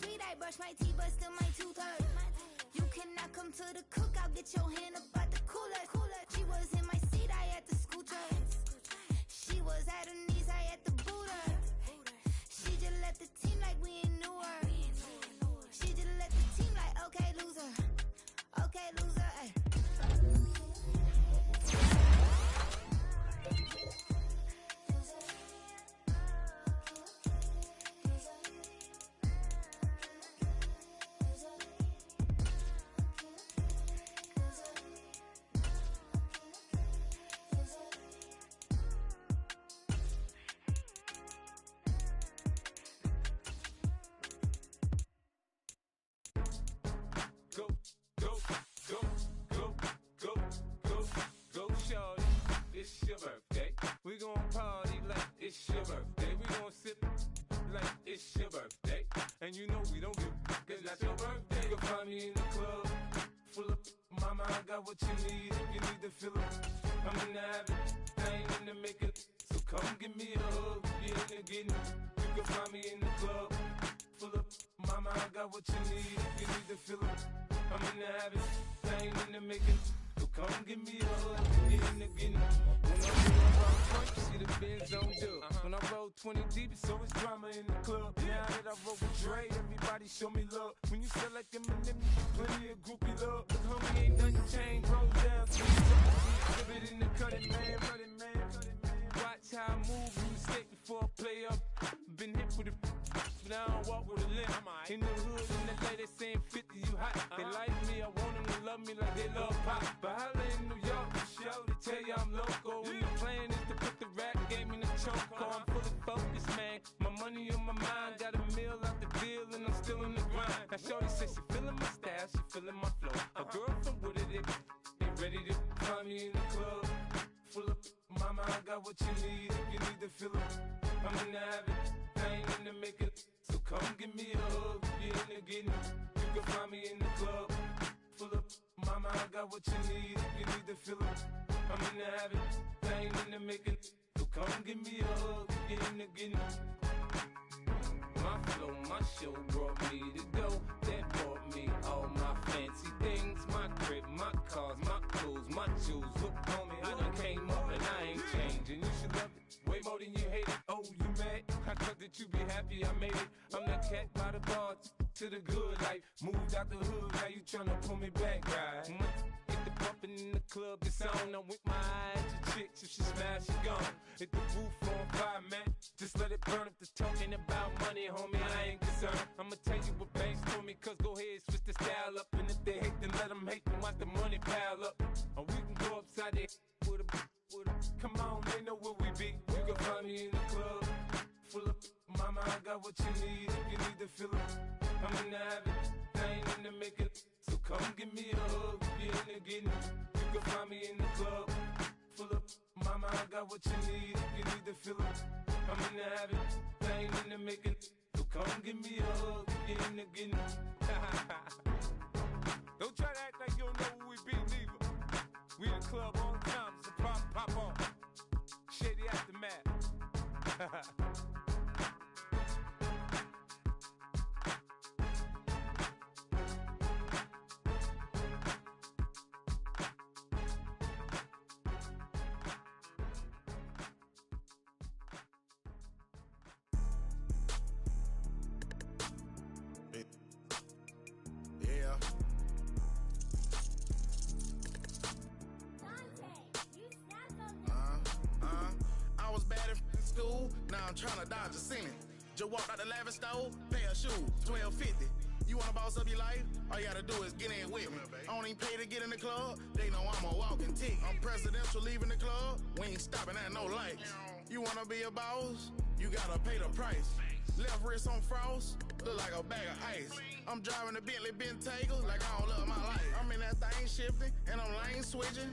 Sweet, I brush my teeth, but still my tooth hurt. You cannot come to the cookout, get your hand up at the cooler. She was in my seat, I had to scooter. She was at her knees, I had to boot her. She just left the team like we ain't knew her. She just left the team like, okay, loser. Okay, loser, ay. Shorty, it's your birthday. We gon' party like it's your birthday. We gon' sip like it's your birthday. And you know we don't give cause that's your birthday. You can find me in the club, full of mama, I got what you need. If you need to fill it, I'm in the habit, I ain't in the making. So come give me a hug, you in the getting. You can find me in the club, full of mama, I got what you need. If you need to fill it, I'm in the habit, I ain't in the making. So come give me a hug, get in the getting. When I roll around front, you see the Benz on dub. When I roll 20 deep, it's always drama in the club. Now that I roll with Dre, everybody show me love. When you sell like them and them, you get plenty of groupie love. But homie ain't nothing changed, roll down, flip it in the cutting, man, running, man. Watch how I move, you mistake before I play up. Been hit with a but I don't walk with a limp. In the hood, in the LA, they saying 50, you hot. They like me, I want them to love me like they love pop. But holla in New York, the show, they tell you I'm local. And the plan is to put the rap game in the choke. I'm fully focused, man. My money on my mind, got a meal out the deal, and I'm still in the grind. Now shorty says she feeling my style, she feeling my flow. A girl from Wooded, they ready to find me in the club. Full of mama, I got what you need. If you need to fill it, I'm in the habit, I ain't in the making. So come give me a hug, you in the getting. You can find me in the club, full of mama, I got what you need. If you need to fill it, I'm in the habit, I ain't in the making. So come give me a hug, you in the getting. My flow, my show brought me to go. That brought me all my fancy things. My crib, my cars, my clothes, my shoes. Look, homie, I done came up and I ain't changing. You should love it way more than you hate it. Oh, you mad? I thought that you be happy I made it. I'm that cat by the bar to the good life. Moved out the hood, now you tryna pull me back, right? Get the bumpin' in the club, it's on. I'm with my eyes to chicks, if she smash, she gone. Hit the roof on fire, man. Just let it burn. If the talking about money, homie, I ain't concerned. I'ma tell you what banks told me, cause go ahead, switch the style up. And if they hate, then let them hate, then watch the money pile up. Or we can go upside there with a come on, they know where we be. You can find me in the club, full of mama, I got got what you need if you need to feel it. I'm in the habit, I ain't in the make it. So come give me a hug, if you're in the getting it. You can find me in the club, full of mama, I got what you need if you need to feel it. I'm in the habit, I ain't in the make it. So come give me a hug, if you're in the getting it. Don't try to act like you don't know who we be, neither. We in the club all the time, it's a pop on. Shady aftermath. Yeah. I was bad in school, now I'm trying to dodge a sentence. Just walked out the lavish store, pay a shoe, $12.50. You wanna boss up your life? All you gotta do is get in with me. I don't even pay to get in the club, they know I'm a walking tick. I'm presidential leaving the club, we ain't stopping at no lights. You wanna be a boss? You gotta pay the price. Left wrist on frost, look like a bag of ice. I'm driving a Bentley Bentayga like I don't love my life. I'm in that thing shifting, and I'm lane switching.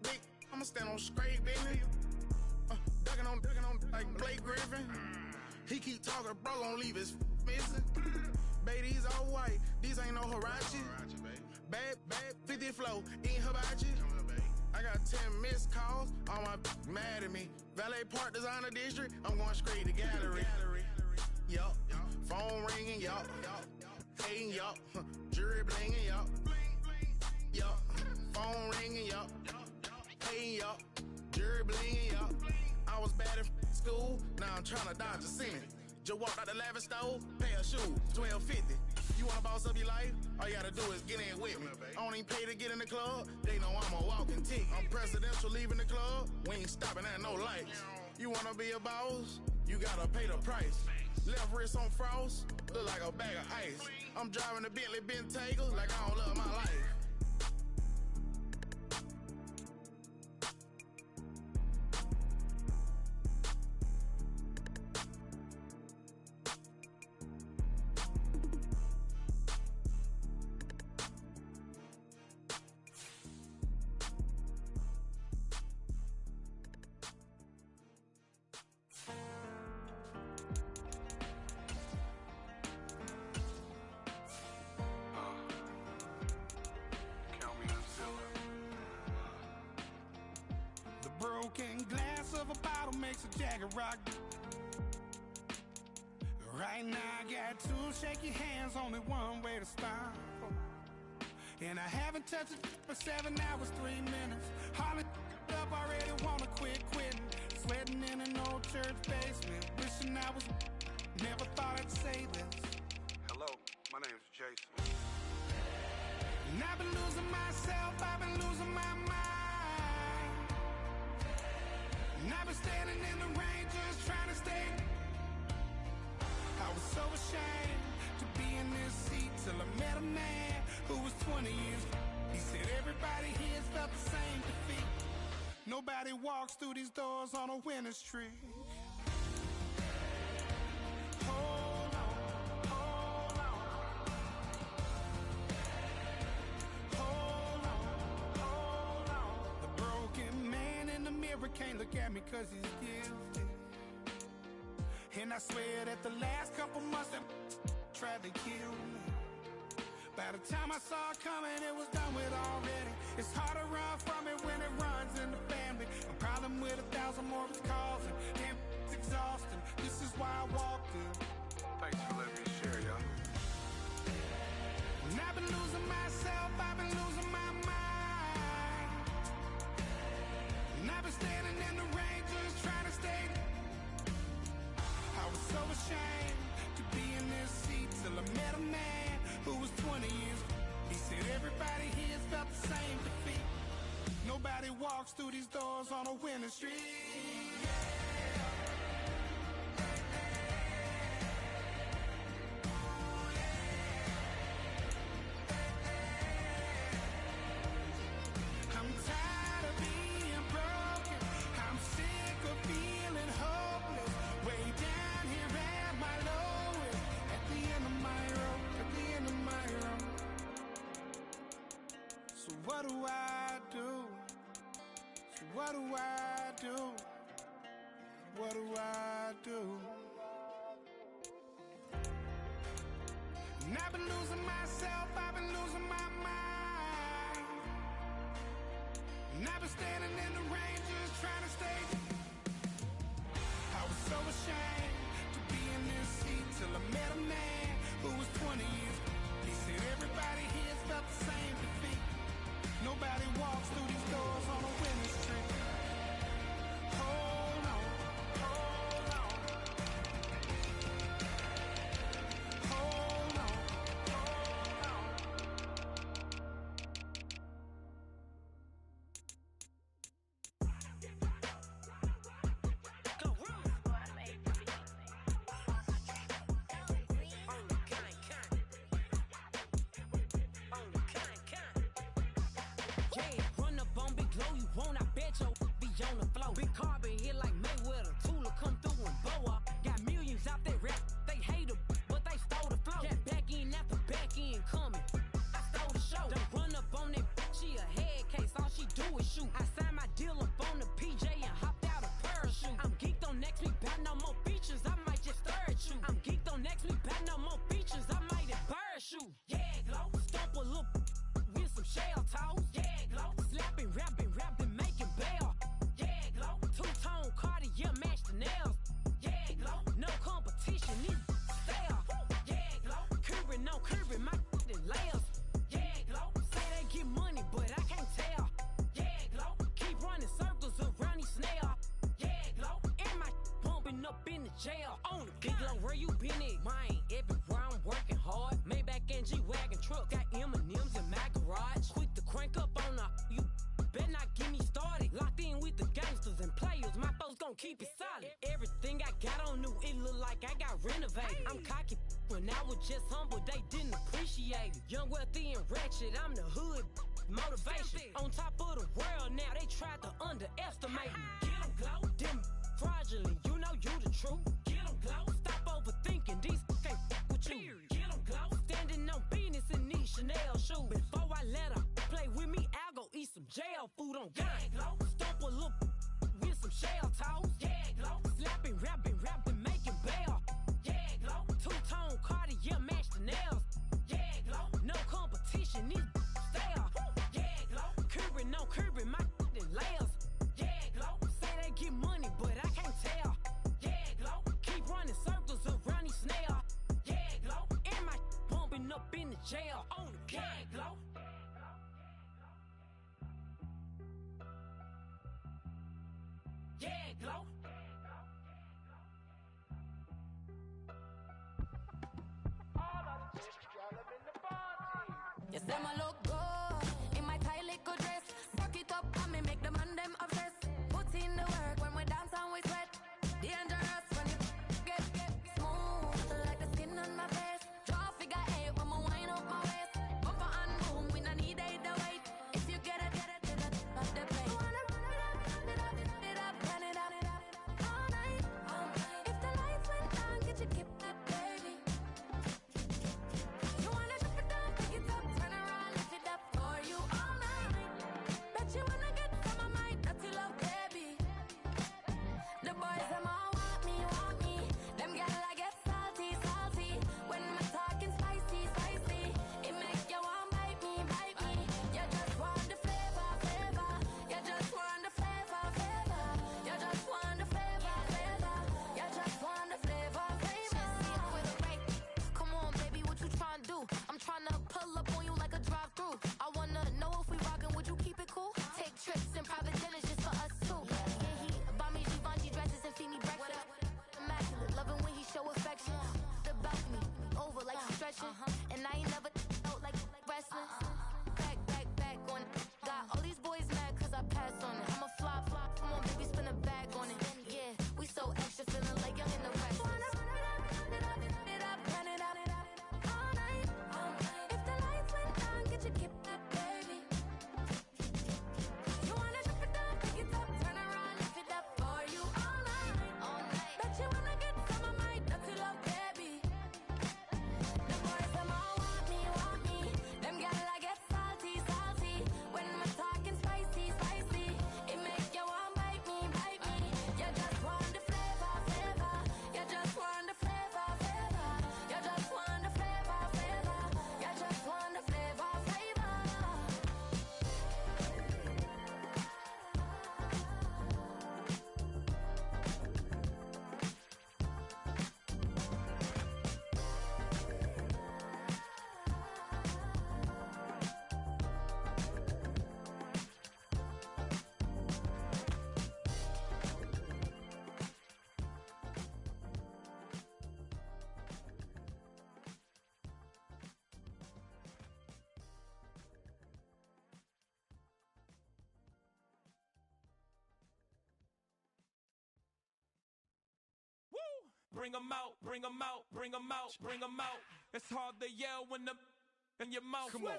Big, I'ma stand on straight business. Ducking on like Blake Griffin. He keep talking, bro, gon' leave his missing. Baby, these all white, these ain't no Hirachi. Bad, 50 flow, ain't hibachi. I got 10 missed calls, all my mad at me. Valet Park Designer District, I'm going straight to gallery. Yup, phone ringing, yup. Hating, yup. Jury blinging, yup. Yup, phone ringing, yup. Hating, yup. Jury blinging, yup. I was bad in school, now I'm trying to dodge a sentence. Just walked out the lavish store, pay a shoe, $12.50. You wanna boss up your life? All you gotta do is get in with me. I don't even pay to get in the club, they know I'm a walking tick. I'm presidential leaving the club, we ain't stopping at no lights. You wanna be a boss? You gotta pay the price. Left wrist on frost, look like a bag of ice. I'm driving a Bentley Bentayga like I don't love my life. Broken glass of a bottle makes a Jagger rock. Right now I got two shaky hands, only one way to stop. And I haven't touched it for 7 hours, 3 minutes. Hardly up, already wanna quitting. Sweating in an old church basement, wishing I was. Never thought I'd say this. Hello, my name's Jason. And I've been losing myself, I've been losing my mind. And I've been standing in the rain just trying to stay. I was so ashamed to be in this seat till I met a man who was 20 years. He said everybody here's felt the same defeat. Nobody walks through these doors on a winning streak. Hold on, hold on. Hold on, hold on. The broken man in the mirror can't look at me 'cause he's guilty. And I swear that the last couple months that tried to kill me. By the time I saw it coming, it was done with already. It's hard to run from it when it runs in the family. A problem with 1,000 more it's causing. Damn, it's exhausting. This is why I walked in. Thanks for letting me share, y'all. And I've been losing myself, I've been losing my mind. And I've been standing in the rain just trying to stay. I was so ashamed to be in this seat till I met a man who was 20 years. He said everybody here's felt the same defeat. Nobody walks through these doors on a winning streak. I'm tired of being broken. I'm sick of feeling hopeless. Way down here at what do I do? So what do I do? What do I do? And I've been losing myself, I've been losing my mind. And I've been standing in the rain just trying to stay. I was so ashamed to be in this seat till I met a man who was 20 years. He said everybody here felt the same defeat. Nobody walks through these doors on a winning streak. Hold on, hold on. Hold on, hold on. Go run. Only kind. Only kind. Yeah, run up on Big Glow, you won't, I bet your be on the floor. Big carbon here like Mayweather, Tula come through and blow up. Got millions out there rap, they hate her, but they stole the flow. Got back in after back in coming, I stole the show. Don't run up on that, she a head case, all she do is shoot. I signed my deal up on the PJ and hopped out a parachute. I'm geeked on next week, bout no more features, I might just stare at you. I'm geeked on next week, bout no more features, I might embarrass you. Yeah, Glow, stomp a little with some shell toes. Yeah, Glow, slapping, rapping, making bail. Yeah, Glow, two-tone Cartier match the nails. Yeah, Glow, no competition, it's stale. Yeah, Glow, curving, no curving, my layers. Yeah, Glow, say they get money, but I can't tell. Yeah, Glow, keep running circles around these snails. Yeah, Glow, and my bumping up in the jail. On the Big Glow, where you been at? Mine, everywhere I'm working hard. Maybach and G-Wagon truck, got M&M's in my garage. Quick to crank up on her, you better not get me started. Locked in with the gangsters and players, my folks gon' keep it solid. Everything I got on new, it look like I got renovated. I'm cocky when I was just humble, they didn't appreciate it. Young, wealthy, and ratchet, I'm the hood motivation. On top of the world now, they tried to underestimate me. Get 'em, Glow, them fraudulent, you know you the truth. Get 'em, Glow, stop overthinking, these can't with you. Get 'em, Glow, standing on business in these Chanel shoes. Before I let her play with me, I'll go eat some jail food on gang. Glow, stomp a little with some shell toes. Yeah, Glow, slapping, rapping, making bail. Yeah, Glow, two-tone Cartier match the nails. Yeah, Glow, no competition, it's stale. Yeah, Glow, curving, no curving, my layers. Yeah, Glow, say they get money, but I can't tell. Yeah, Glow, keep running circles around these snails. Yeah, Glow, and my bumping up in the jail. On the gang, Glow. Yeah, Glow. You say my look good in my tight little dress. Rock it up and me make the man them obsessed. Put in the work when we dance and we sweat. Dangerous when you get smooth like the skin on my face. Draw figure eight when me wind up my waist. Bumper and boom, we no need either wait. If you get it, then off the plate. You wanna run it up, run it up all night. If the lights went down, get your kip up, baby. You wanna drop it down, pick it up, turn around, lift it up for you all night. Bet you wanna get some of my dirty love, baby. The boys them all want me. Them gyal I get salty. When me talking spicy. It make you want bite me. You just want the flavor. You just want the flavor. You just want the flavor. You just want the flavor. Just see it with a right. Come on, baby, what you tryna do? I'm tryna pull up on you like a drive-through. I wanna know if we rockin', would you keep it cool? Take trips and private dinners just for us too. Yeah, he buy me Givenchy dresses and feed me breakfast. Immaculate, loving when he show affection. The balcony, over like she's stretching. And I ain't never out like wrestling. Back on it. Got all these boys mad cause I passed on it. I'm a flop. Come on, baby, spin a bag on it. Yeah, we so extra, feeling like young in the West. Run it up all night. If the lights went down, get your kip up, baby. You wanna drop it down, pick it up, turn around, lift it up for you all night. Bet you wanna get some of my dirty love, baby. The boys them all want me. bring 'em out, bring 'em out, bring 'em out, bring 'em out. It's hard to yell when the in your mouth. Come on.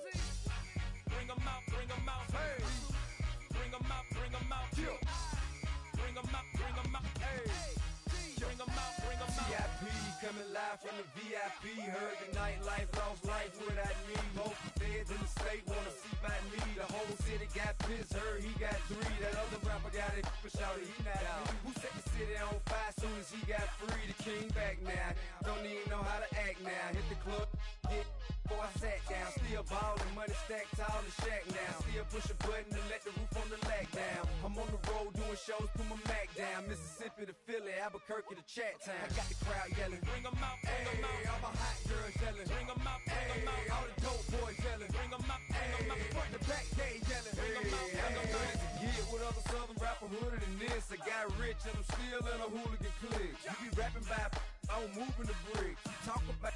Bring 'em out, bring 'em out. Hey. Bring 'em out, bring 'em out. Yeah. Bring 'em out, bring 'em out. Hey. Bring 'em out, bring 'em out. VIP coming live from the VIP. Heard the nightlife, lost life without me. Most feds in the state wanna see by me. The whole city got pissed, heard he got 3. That other rapper got it, but shouted he not out. Who set the city on fire soon as he got free? The king back now, don't even know how to act now. Hit the club, get before I sat down. Still ballin', money stacked tall in the shack now. Still push a button to let the roof on the lag down. I'm on the road doing shows, put my Mac down. Mississippi to Philly, Albuquerque to Chat Town. I got the crowd yelling, bring 'em out, bring 'em out. All my hot girls yelling, bring 'em out, bring 'em out. All the dope boys yelling, bring 'em out, bring 'em out. Front to back, they yelling, bring 'em out, bring 'em out. To get with other southern rapper hooded than this. I got rich and I'm still in a hooligan clique. You be rapping by, I'm moving the bricks. You talk about,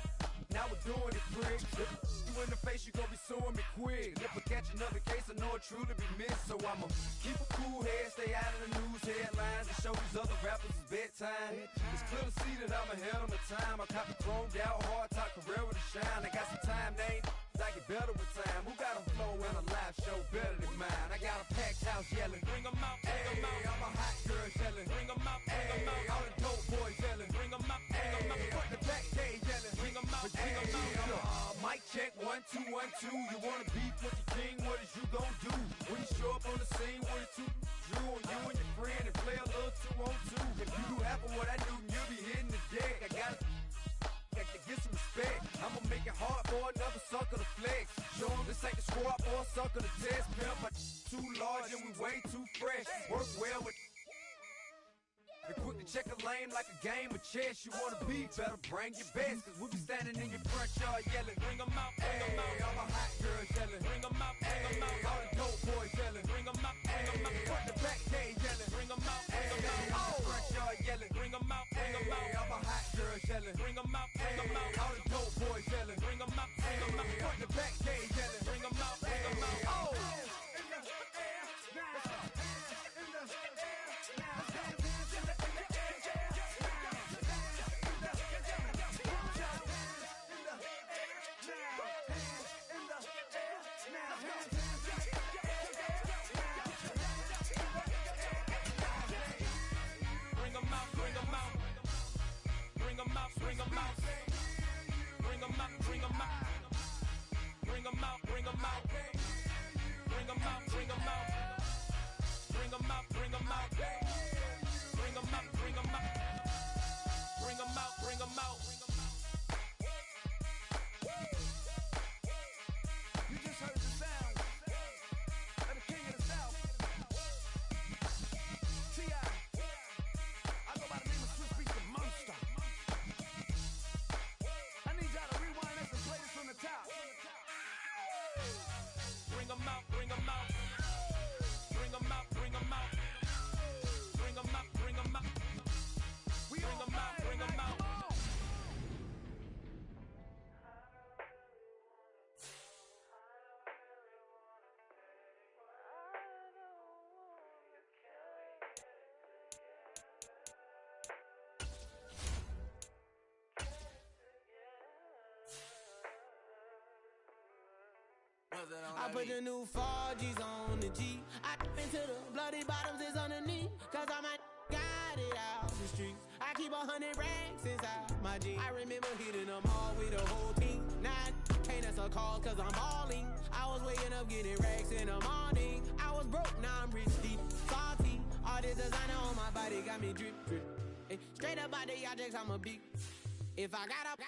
now we're doing it, prick. If you in the face, you gon' be suing me quick. If I catch another case, I know it truly be missed. So I'ma keep a cool head, stay out of the news headlines, and show these other rappers it's bedtime. It's clear to see that I'm ahead of my time. I caught the chromed out, hard top career with a shine. I got some time, they ain't I get better with time. Who got a flow and a live show better than mine? I got a packed house yelling, bring 'em out, bring 'em out. All my hot girls yelling, bring 'em out, bring 'em out. All the dope boys yelling, bring 'em out, bring 'em out. Front the back, they yelling, bring 'em out, bring 'em out. Mic check, 1 2 1 2. You wanna beef with the king? What is you gon' do when you show up on the scene with a 2 Drew on you and your friend and play a little 2 on 2? If you do half of what I do, you'll be hitting the deck. I gotta get some respect. I'ma make it hard for another sucker to flex. Show 'em this ain't the squad for a sucker to test. Pimp, my too large and we way too fresh. Work well with and quick to check a lane like a game of chess. You wanna be better, bring your best. Cause we'll be standing in your front yard yelling, bring 'em out, bring 'em out. All my hot girls yelling, bring 'em out, bring 'em out. All the dope boys yelling, bring 'em out, bring 'em out. Front the back, they yelling, bring 'em out, bring 'em out. All the front yard yelling, bring 'em out, bring 'em out. All my hot girls yelling, bring 'em out, bring 'em out. All the dope boys yelling, bring 'em out, bring 'em out. Front the back, they yelling, bring 'em out, bring 'em out. Oh! Bring 'em out, bring 'em out, bring 'em out, bring 'em out, bring 'em out, bring 'em out, bring 'em out, bring 'em out, bring 'em out, bring 'em out, bring 'em out, bring 'em out, bring 'em out. You just heard the sound of the king of the south, T.I. I go by the name of Swiss Beats the Monster. I need y'all to rewind this and play this from the top. Bring 'em out, bring 'em out, bring 'em out, bring 'em out, bring 'em out, bring 'em out, We bring 'em out, bring 'em out. I put the new 4Gs on the G. I dip into the bloody bottoms is underneath. Cause I might got it out the streets. I keep 100 racks inside my jeans. I remember hitting them all with the whole team. Now I can't answer calls cause I'm balling. I was waking up getting racks in the morning. I was broke, now I'm rich deep. Salty, all this designer on my body got me drip, drip. Hey, straight up out the objects, I'm a big. If I got up,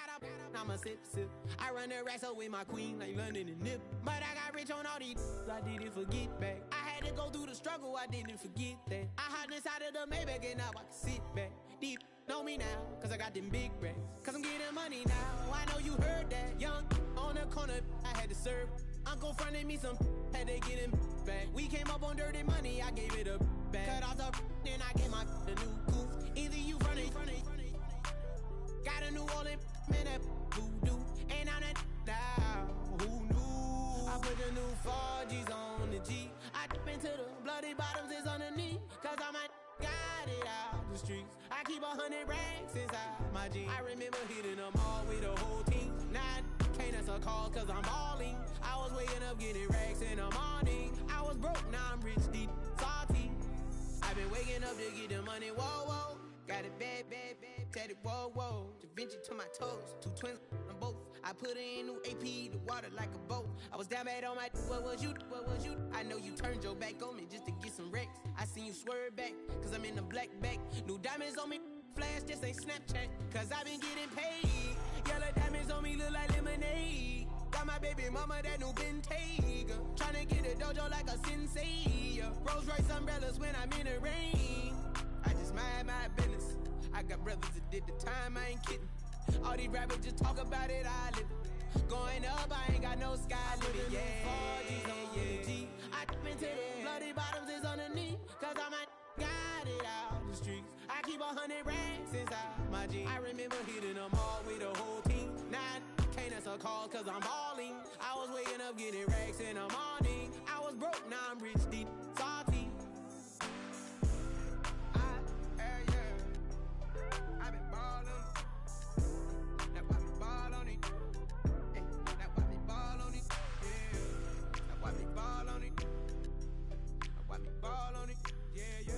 I'ma sip, sip. I run the racks up with my queen like London and Nip. But I got rich on all these, I didn't forget back. I had to go through the struggle, I didn't forget that. I hopped inside of the Maybach and now I can sit back. Deep, know me now, cause I got them big racks. Cause I'm getting money now, I know you heard that. Young, on the corner, I had to serve. Uncle fronted me some, had to get him back. We came up on dirty money, I gave it a back. Cut off the, then I gave my a new coupe. Either you fronted. Got a New Orleans, man, that voodoo. And I'm that now, who knew? I put the new 4Gs on the G. I dip into the bloody bottoms is underneath. Cause I might got it out the streets. I keep 100 racks inside my jeans. I remember hitting them all with the whole team. Now I can't answer calls cause I'm balling. I was waking up getting racks in the morning. I was broke, now I'm rich, deep, salty. I've been waking up to get the money, whoa, whoa. Got it bad, tatted, whoa, whoa. Da Vinci to my toes, 2 twins on both. I put in new AP, the water like a boat. I was down bad on my, what was you? I know you turned your back on me just to get some wrecks. I seen you swerve back, cause I'm in the black back. New diamonds on me, flash, this ain't Snapchat. Cause I been getting paid. Yellow diamonds on me look like lemonade. Got my baby mama that new Bentayga. Tryna get a dojo like a sensei. Rolls Royce umbrellas when I'm in the rain. I just mind my business. I got brothers that did the time, I ain't kidding. All these rappers just talk about it, I live it. Going up, I ain't got no sky limit. Yeah, yeah. I dip into the bloody bottoms is underneath. Cause I might got it out the streets. I keep 100 racks inside my jeans. I remember hitting them all with the whole team. Now I can't answer calls cause I'm balling. I was waking up getting racks in the morning. I was broke, now I'm rich, deep, salty. I've been ballin'. That why me ball on it. Hey, that why me ball on it. Yeah. That why me ball on it. That why me ball on it. Yeah, yeah.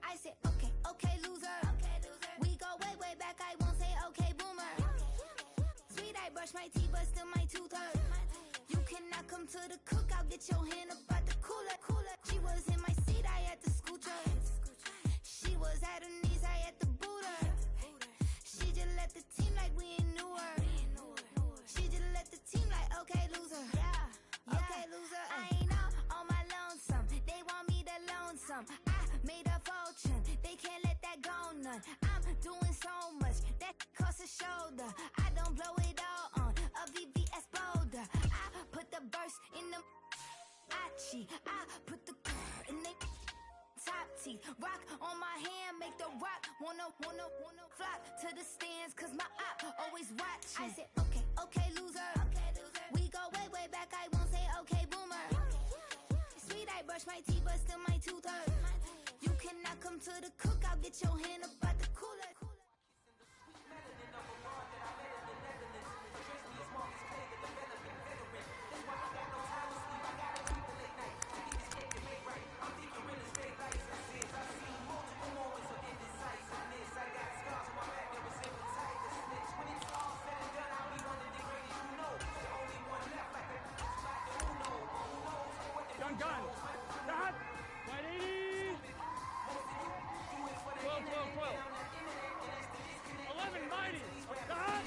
I said, okay, loser. We go way back, I won't say okay, boomer. Sweet, I brush my teeth, but still my tooth hurt. You cannot come to the cookout, get your hand up at the cooler. She was in my seat, I had to scoot her. She was at her knees, I had to boot her. She just let the team like we ain't knew her. She just let the team like, okay, loser. Yeah, okay, loser. I ain't out on my lonesome. They want me to loan some. I made a fortune. They can't let that go none. I'm doing so much that costs a shoulder. I don't blow it all on a VVS boulder. I put the burst in the Achi. I put the in the top teeth. Rock on my hand, make the rock wanna flock to the stands, cause my op always watching. I said, okay, loser. We go way back, I won't say okay, boomer. Sweet, I brush my teeth, but still my tooth hurt. You cannot come to the cookout, get your hand up at the cooler. Gun. Stop. 180. 12. 11 mighty. Stop.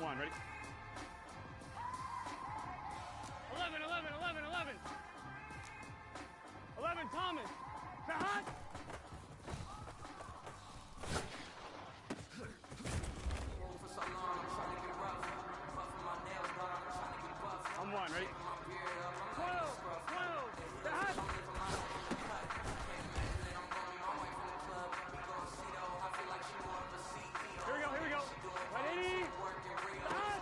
1-1. Ready? 11. 11 Thomas. Stop. I'm 1, ready? 12, stop! Here we go. 180, stop!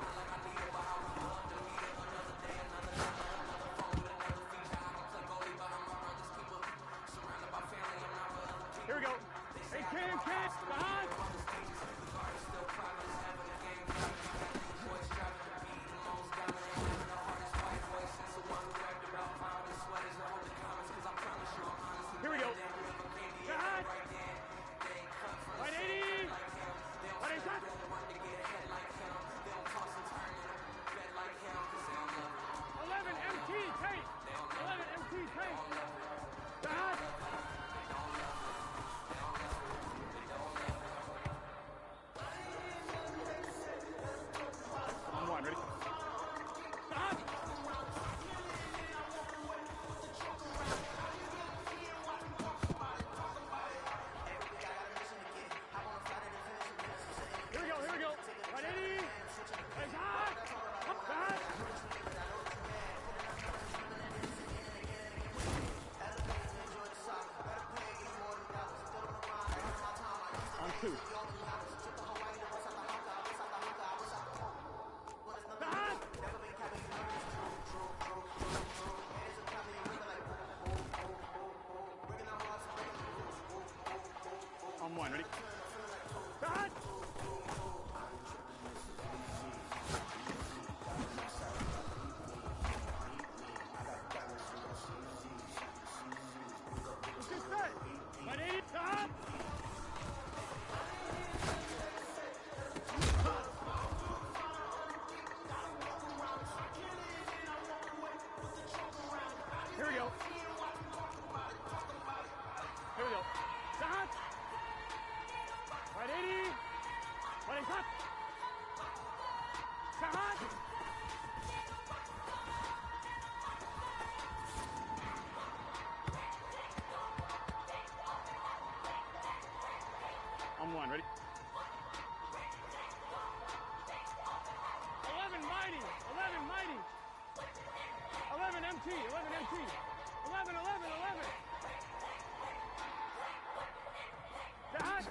Here we go. Hey, Ken, stop! Here we go. Shot. 180. 180 shot. 11 MT tape. 11 MT tape. Shot. I'm 1, ready? 2. On 1, ready? Cut! Here we go. Here we go. Stop. 180. 180. Cut. Stop. On 1, ready? 11 mighty. 11 mighty. 11 MT. 11 MT. 11, 11, 11. Dad.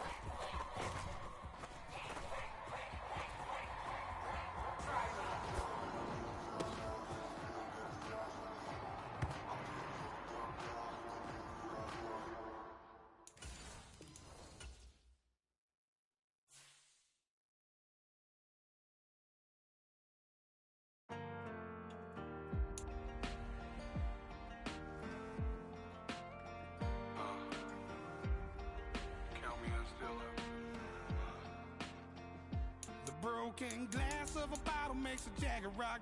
Broken glass of a bottle makes a Jagger rock.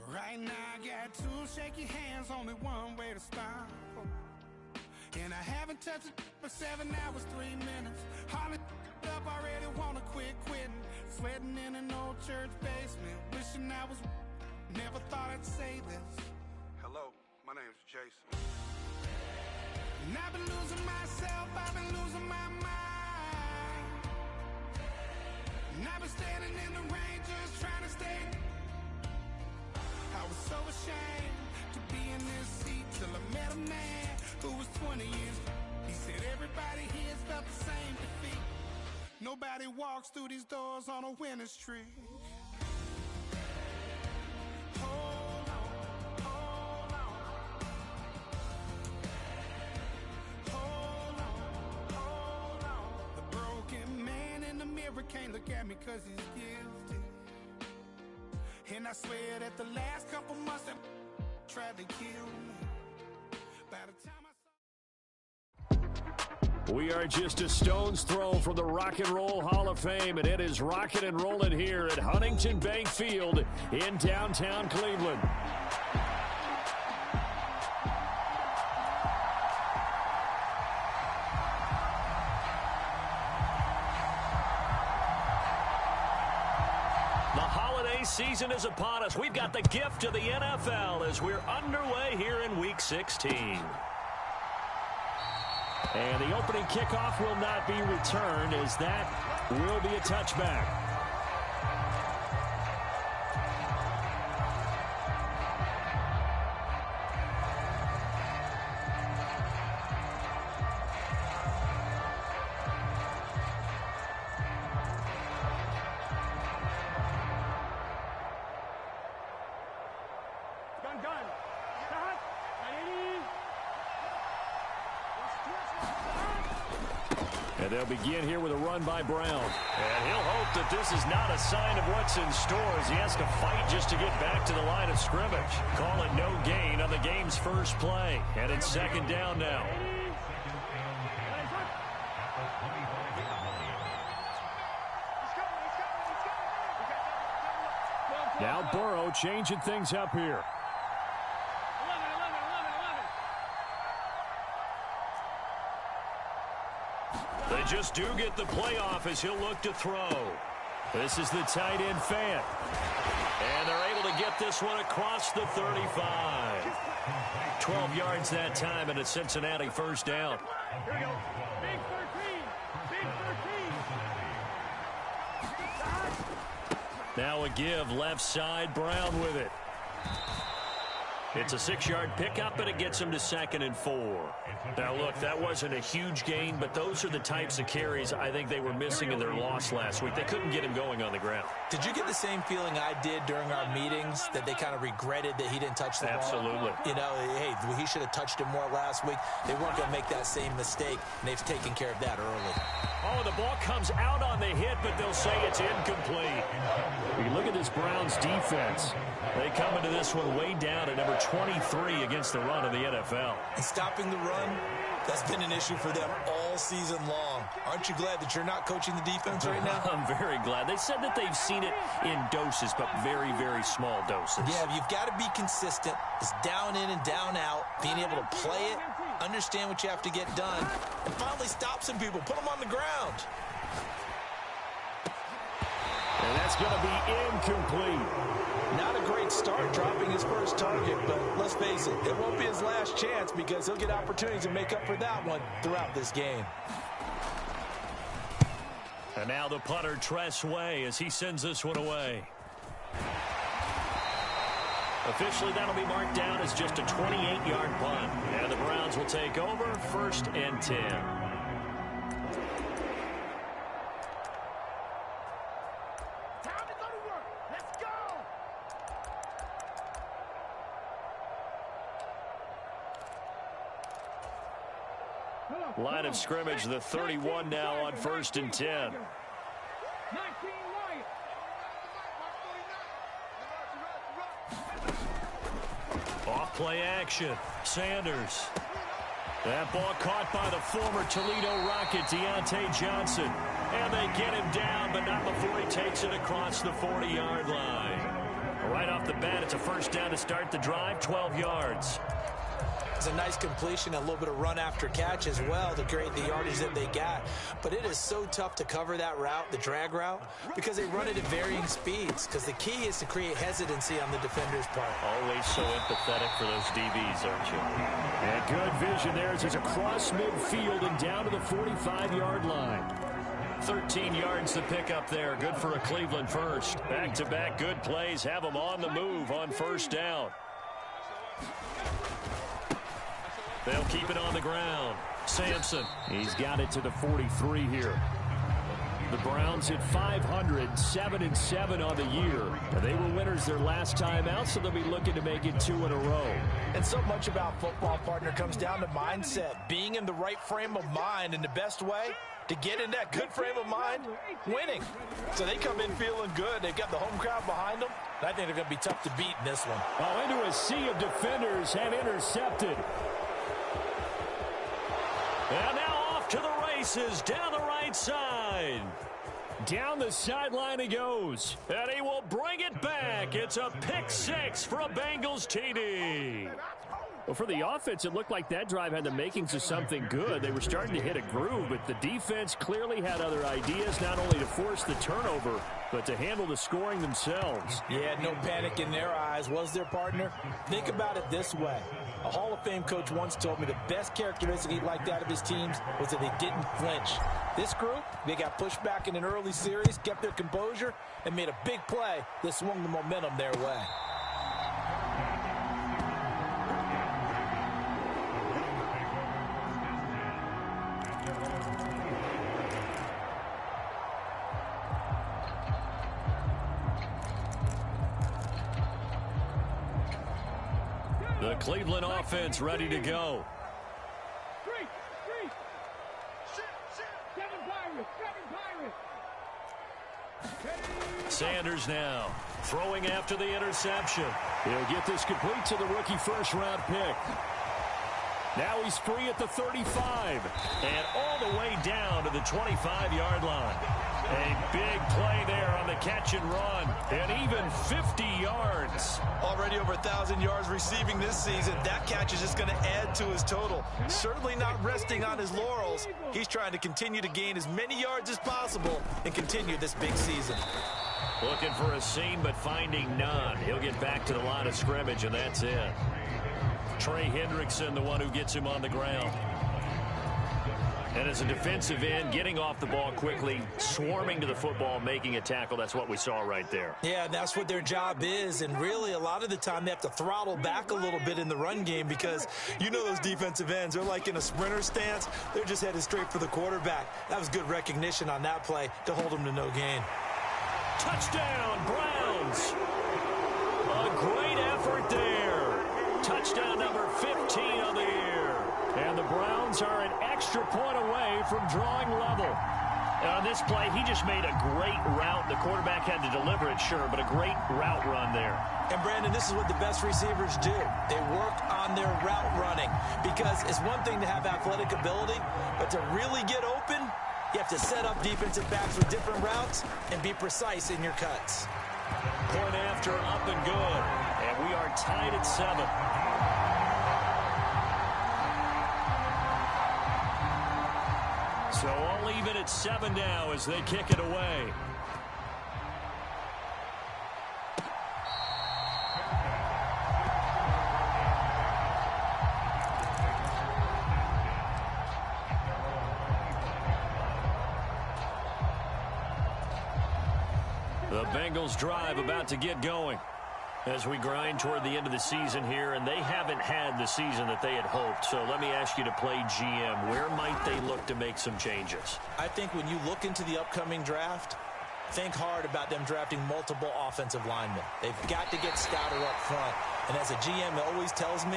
Right now I got 2 shaky hands, only one way to stop. And I haven't touched it for 7 hours, 3 minutes. Hardly up, already wanna quitting. Sweating in an old church basement, wishing I was. Never thought I'd say this. Hello, my name's Jason. And I've been losing myself, I've been losing my mind. And I've been standing in the rain just trying to stay. I was so ashamed to be in this seat till I met a man who was 20 years. He said everybody here's felt the same defeat. Nobody walks through these doors on a winning streak. Hold on, hold on. Hold on, hold on. The broken man in the mirror can't look at me 'cause he's guilty. And I swear that the last couple months that tried to kill me. By the time We are just a stone's throw from the Rock and Roll Hall of Fame, and it is rocking and rolling here at Huntington Bank Field in downtown Cleveland. Season is upon us. We've got the gift of the NFL as we're underway here in Week 16. And the opening kickoff will not be returned, as that will be a touchback. And they'll begin here with a run by Brown. And he'll hope that this is not a sign of what's in store as he has to fight just to get back to the line of scrimmage. Call it no gain on the game's first play. And it's second down now. Now Burrow changing things up here. They just do get the playoff as he'll look to throw. This is the tight end Fant. And they're able to get this one across the 35. 12 yards that time, and a Cincinnati first down. Here we go. Big 13. Big 13. Now a give left side, Brown with it. It's a 6-yard pickup, and it gets him to 2nd and 4. Now, look, that wasn't a huge gain, but those are the types of carries I think they were missing in their loss last week. They couldn't get him going on the ground. Did you get the same feeling I did during our meetings, that they kind of regretted that he didn't touch the ball? Absolutely. You know, hey, he should have touched it more last week. They weren't going to make that same mistake, and they've taken care of that early. Oh, the ball comes out on the hit, but they'll say it's incomplete. We look at this Browns defense. They come into this one way down at number 23 against the run of the NFL. And stopping the run, that's been an issue for them all season long. Aren't you glad that you're not coaching the defense right now? I'm very glad. They said that they've seen it in doses, but very, very small doses. Yeah, you've got to be consistent. It's down in and down out, being able to play it, understand what you have to get done, and finally stop some people, put them on the ground. And that's going to be incomplete. Not a great start dropping his first target, but let's face it, it won't be his last chance because he'll get opportunities to make up for that one throughout this game. And now the punter, Tress Way, as he sends this one away. Officially, that'll be marked down as just a 28-yard punt. And the Browns will take over, 1st and 10. Line of scrimmage, the 31 now on 1st and 10. Off play action. Sanders. That ball caught by the former Toledo Rocket, Deontay Johnson. And they get him down, but not before he takes it across the 40-yard line. Right off the bat, it's a 1st down to start the drive, 12 yards. It's a nice completion, a little bit of run after catch as well to create the yardage that they got. But it is so tough to cover that route, the drag route, because they run it at varying speeds. Because the key is to create hesitancy on the defender's part. Always so empathetic for those DBs, aren't you? And good vision there as he's across midfield and down to the 45-yard line. 13 yards to pick up there. Good for a Cleveland first. Back-to-back good plays have them on the move on 1st down. They'll keep it on the ground. Sampson. He's got it to the 43 here. The Browns hit 500, 7-7 on the year. They were winners their last time out, so they'll be looking to make it 2 in a row. And so much about football, partner, comes down to mindset. Being in the right frame of mind, in the best way to get in that good frame of mind, winning. So they come in feeling good. They've got the home crowd behind them. And I think they're going to be tough to beat in this one. Oh, into a sea of defenders have intercepted. And now off to the races down the right side. Down the sideline he goes. And he will bring it back. It's a pick 6 for a Bengals TD. Well, for the offense, it looked like that drive had the makings of something good. They were starting to hit a groove, but the defense clearly had other ideas, not only to force the turnover, but to handle the scoring themselves. Yeah, no panic in their eyes, was their partner? Think about it this way. A Hall of Fame coach once told me the best characteristic he liked out of his teams was that they didn't flinch. This group, they got pushed back in an early series, kept their composure, and made a big play that swung the momentum their way. The Cleveland offense ready to go. Sanders now throwing after the interception. He'll get this complete to the rookie first-round pick. Now he's free at the 35. And all the way down to the 25-yard line. A big play there on the catch and run. And even 50 yards. Already over 1,000 yards receiving this season. That catch is just going to add to his total. Certainly not resting on his laurels. He's trying to continue to gain as many yards as possible and continue this big season. Looking for a seam, but finding none. He'll get back to the line of scrimmage, and that's it. Trey Hendrickson, the one who gets him on the ground. And as a defensive end, getting off the ball quickly, swarming to the football, making a tackle, that's what we saw right there. Yeah, and that's what their job is. And really, a lot of the time, they have to throttle back a little bit in the run game because you know those defensive ends, they're like in a sprinter stance. They're just headed straight for the quarterback. That was good recognition on that play to hold them to no gain. Touchdown, Browns. A great effort there. Touchdown number 15 on the year. And the Browns are an extra point away from drawing level. And on this play, he just made a great route. The quarterback had to deliver it, sure, but a great route run there. And, Brandon, this is what the best receivers do. They work on their route running because it's one thing to have athletic ability, but to really get open, you have to set up defensive backs with different routes and be precise in your cuts. Point after, up and good. And we are tied at 7. So all even at 7 now as they kick it away. The Bengals drive about to get going as we grind toward the end of the season here, and they haven't had the season that they had hoped. So let me ask you to play GM. Where might they look to make some changes? I think when you look into the upcoming draft, think hard about them drafting multiple offensive linemen. They've got to get stouter up front. And as a GM, it always tells me,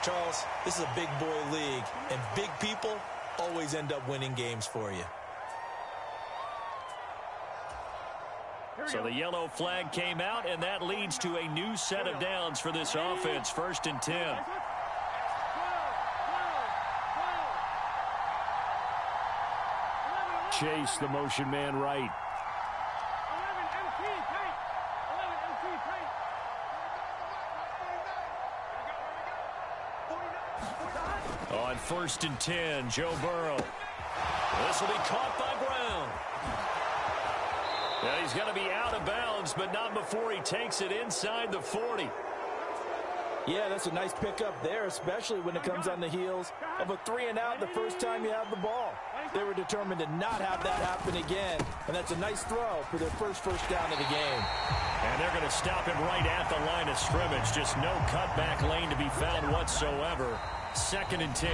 Charles, this is a big boy league, and big people always end up winning games for you. So the yellow flag came out, and that leads to a new set of downs for this offense. 1st and 10. Chase, the motion man right. On 1st and 10, Joe Burrow. This will be caught by Brown. Now he's going to be out of bounds, but not before he takes it inside the 40. Yeah, that's a nice pickup there, especially when it comes on the heels of a 3-and-out the first time you have the ball. They were determined to not have that happen again, and that's a nice throw for their first down of the game. And they're going to stop him right at the line of scrimmage. Just no cutback lane to be found whatsoever. 2nd and 10.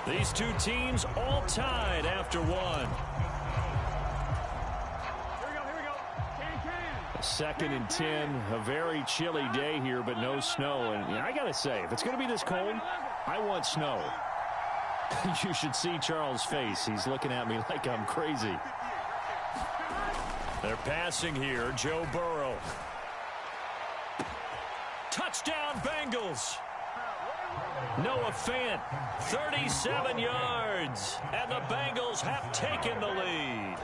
These two teams all tied after 1. 2nd and 10, a very chilly day here, but no snow. And I got to say, if it's going to be this cold, I want snow. You should see Charles' face. He's looking at me like I'm crazy. They're passing here. Joe Burrow. Touchdown, Bengals. Noah Fant, 37 yards. And the Bengals have taken the lead.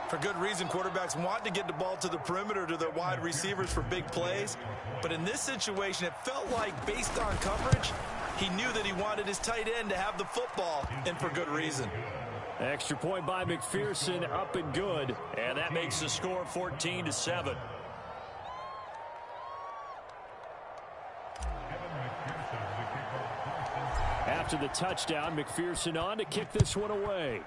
For good reason, quarterbacks want to get the ball to the perimeter to their wide receivers for big plays. But in this situation, it felt like based on coverage, he knew that he wanted his tight end to have the football, and for good reason. Extra point by McPherson, up and good. And that makes the score 14-7. After the touchdown, McPherson on to kick this one away.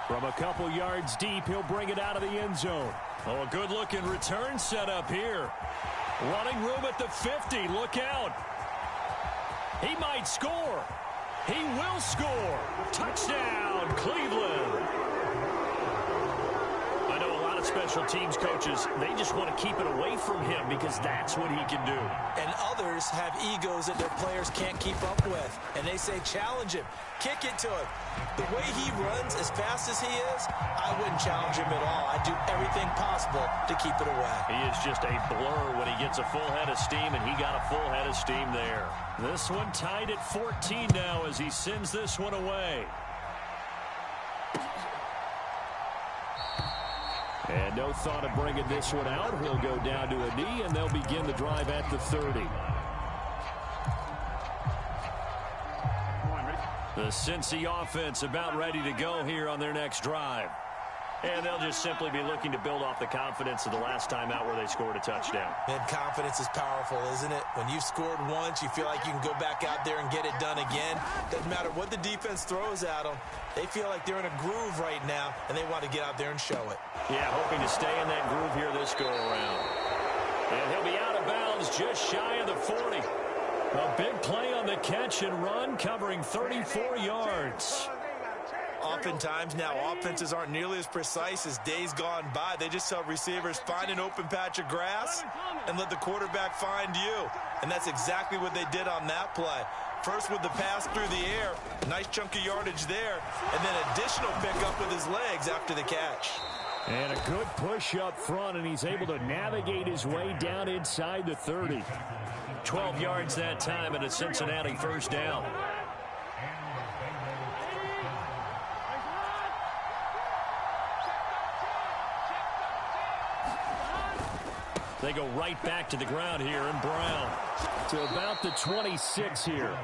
From a couple yards deep, he'll bring it out of the end zone. Oh, a good-looking return setup here. Running room at the 50. Look out. He might score. He will score. Touchdown, Cleveland. I know a lot of special teams coaches, they just want to keep it away from him because that's what he can do. And others have egos that their players can't keep up with. And they say, challenge him. Kick it to him. The way he runs as fast as he is, I wouldn't challenge him at all. I'd do everything possible to keep it away. He is just a blur when he gets a full head of steam, and he got a full head of steam there. This one tied at 14 now as he sends this one away. And no thought of bringing this one out. He'll go down to a knee, and they'll begin the drive at the 30. The Cincy offense about ready to go here on their next drive. And they'll just simply be looking to build off the confidence of the last time out where they scored a touchdown. And confidence is powerful, isn't it? When you've scored once, you feel like you can go back out there and get it done again. Doesn't matter what the defense throws at them. They feel like they're in a groove right now, and they want to get out there and show it. Yeah, hoping to stay in that groove here this go-around. And he'll be out of bounds just shy of the 40. A big play on the catch and run, covering 34 yards. Oftentimes now offenses aren't nearly as precise as days gone by. They just tell receivers, find an open patch of grass and let the quarterback find you. And that's exactly what they did on that play. First with the pass through the air, nice chunk of yardage there, and then additional pickup with his legs after the catch. And a good push up front, and he's able to navigate his way down inside the 30. 12 yards that time and a Cincinnati first down. They go right back to the ground here, and Brown to about the 26 here.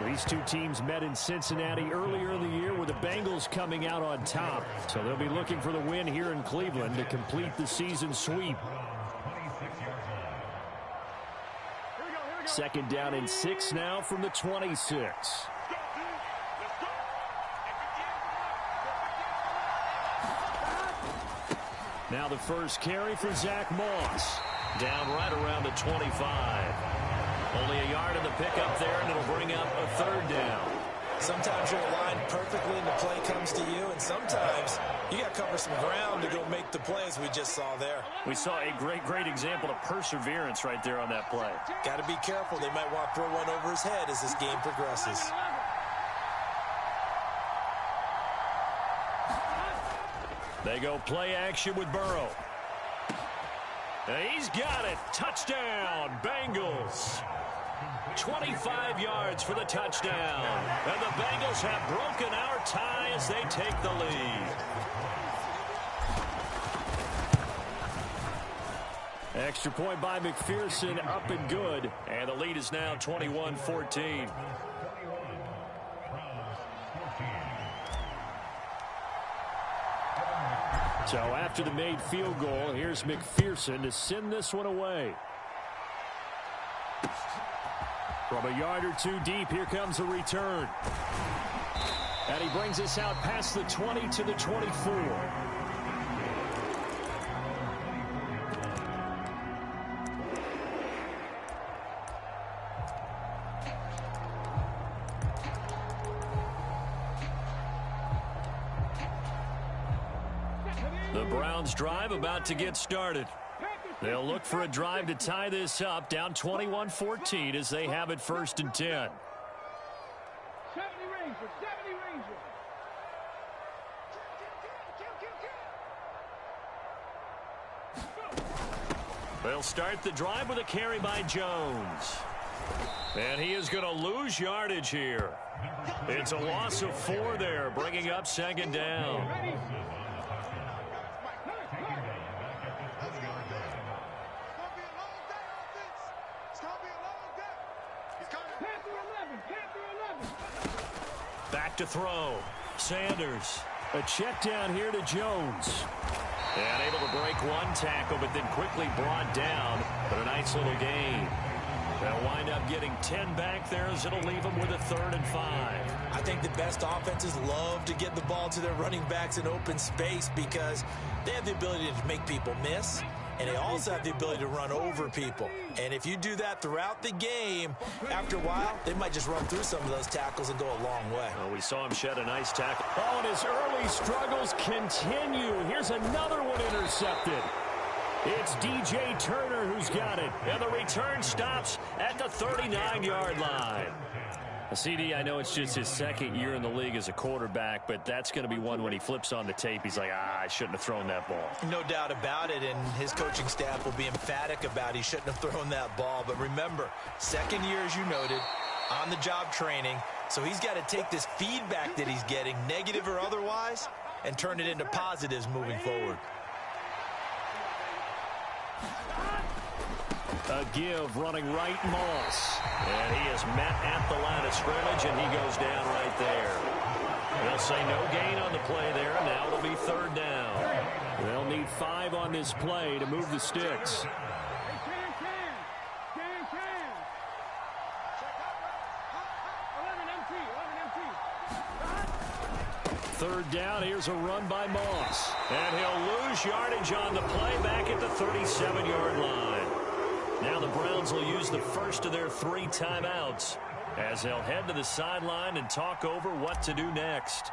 These two teams met in Cincinnati earlier in the year with the Bengals coming out on top. So they'll be looking for the win here in Cleveland to complete the season sweep. Second down and 6 now from the 26. Now the first carry for Zach Moss. Down right around the 25. Only a yard in the pickup there, and it'll bring up a third down. Sometimes you're aligned perfectly and the play comes to you, and sometimes you got to cover some ground to go make the plays we just saw there. We saw a great example of perseverance right there on that play. Got to be careful. They might want to throw one over his head as this game progresses. They go play action with Burrow. And he's got it. Touchdown, Bengals. 25 yards for the touchdown. And the Bengals have broken our tie as they take the lead. Extra point by McPherson, up and good. And the lead is now 21-14. So after the made field goal, here's McPherson to send this one away. From a yard or two deep, here comes a return. And he brings us out past the 20 to the 24. The Browns drive about to get started. They'll look for a drive to tie this up, down 21-14 as they have it first and 10. 70 Rangers, 70 Rangers. They'll start the drive with a carry by Jones. And he is going to lose yardage here. It's a loss of 4 there, bringing up second down. Back to throw. Sanders. A check down here to Jones. And able to break one tackle, but then quickly brought down. But a nice little gain. They'll wind up getting 10 back there as it'll leave them with a 3rd and 5. I think the best offenses love to get the ball to their running backs in open space because they have the ability to make people miss, and they also have the ability to run over people. And if you do that throughout the game, after a while, they might just run through some of those tackles and go a long way. Well, we saw him shed a nice tackle. Oh, and his early struggles continue. Here's another one intercepted. It's DJ Turner who's got it. And the return stops at the 39-yard line. CD, I know it's just his second year in the league as a quarterback, but that's going to be one when he flips on the tape. He's like, I shouldn't have thrown that ball. No doubt about it, and his coaching staff will be emphatic about he shouldn't have thrown that ball. But remember, second year, as you noted, on-the-job training, so he's got to take this feedback that he's getting, negative or otherwise, and turn it into positives moving forward. A give running right, Moss. And he is met at the line of scrimmage, and he goes down right there. They'll say no gain on the play there. Now it'll be third down. They'll need 5 on this play to move the sticks. Third down, here's a run by Moss. And he'll lose yardage on the play back at the 37-yard line. Now the Browns will use the first of their 3 timeouts as they'll head to the sideline and talk over what to do next.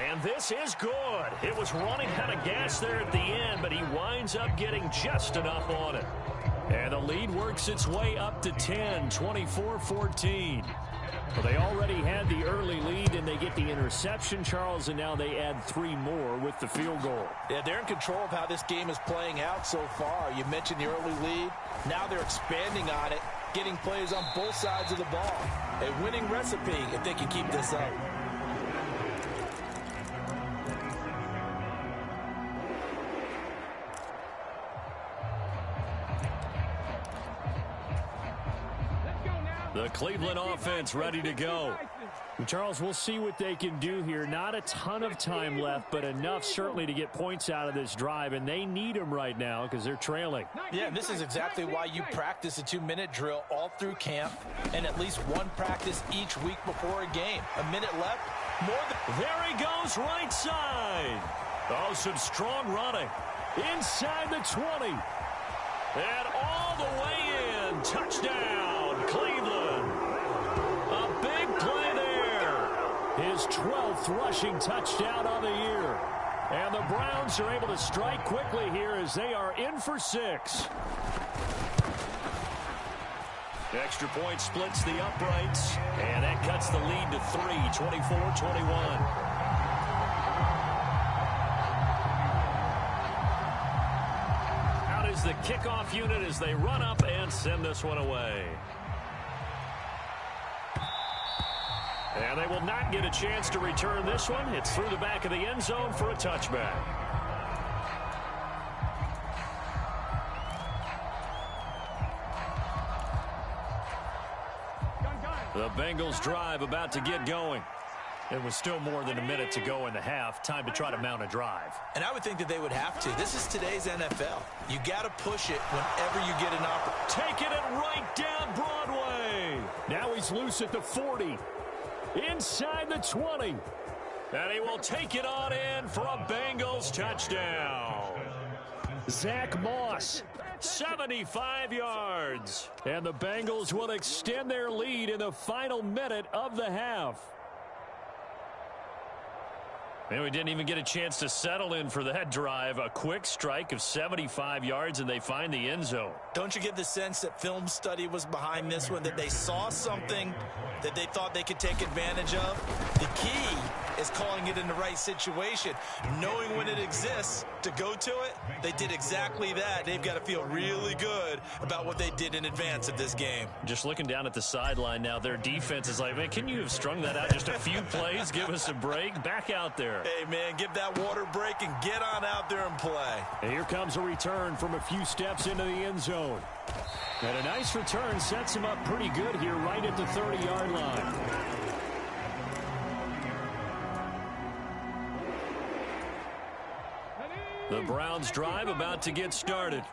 And this is good. It was running out of gas there at the end, but he winds up getting just enough on it. And the lead works its way up to 10, 24-14. Well, they already had the early lead, and they get the interception, Charles, and now they add 3 more with the field goal. Yeah, they're in control of how this game is playing out so far. You mentioned the early lead. Now they're expanding on it, getting plays on both sides of the ball. A winning recipe if they can keep this up. The Cleveland offense ready to go. Charles, we'll see what they can do here. Not a ton of time left, but enough certainly to get points out of this drive, and they need them right now because they're trailing. Yeah, and this is exactly why you practice a 2-minute drill all through camp and at least one practice each week before a game. A minute left, more than... There he goes, right side. Oh, some strong running. Inside the 20. And all the way in. Touchdown, Cleveland. A big play there. His 12th rushing touchdown on the year. And the Browns are able to strike quickly here as they are in for 6. Extra point splits the uprights, and that cuts the lead to 3, 24-21. The kickoff unit as they run up and send this one away. And they will not get a chance to return this one. It's through the back of the end zone for a touchback. The Bengals drive about to get going. It was still more than a minute to go in the half. Time to try to mount a drive. And I would think that they would have to. This is today's NFL. You got to push it whenever you get an opportunity. Taking it right down Broadway. Now he's loose at the 40. Inside the 20. And he will take it on in for a Bengals touchdown. Zach Moss. 75 yards. And the Bengals will extend their lead in the final minute of the half. And we didn't even get a chance to settle in for that drive. A quick strike of 75 yards, and they find the end zone. Don't you get the sense that film study was behind this one, that they saw something that they thought they could take advantage of? The key is calling it in the right situation. Knowing when it exists to go to it, they did exactly that. They've got to feel really good about what they did in advance of this game. Just looking down at the sideline now, their defense is like, man, can you have strung that out just a few plays? Give us a break. Back out there. Hey, man, give that water break and get on out there and play. And here comes a return from a few steps into the end zone. And a nice return sets him up pretty good here right at the 30-yard line. The Browns drive about to get started.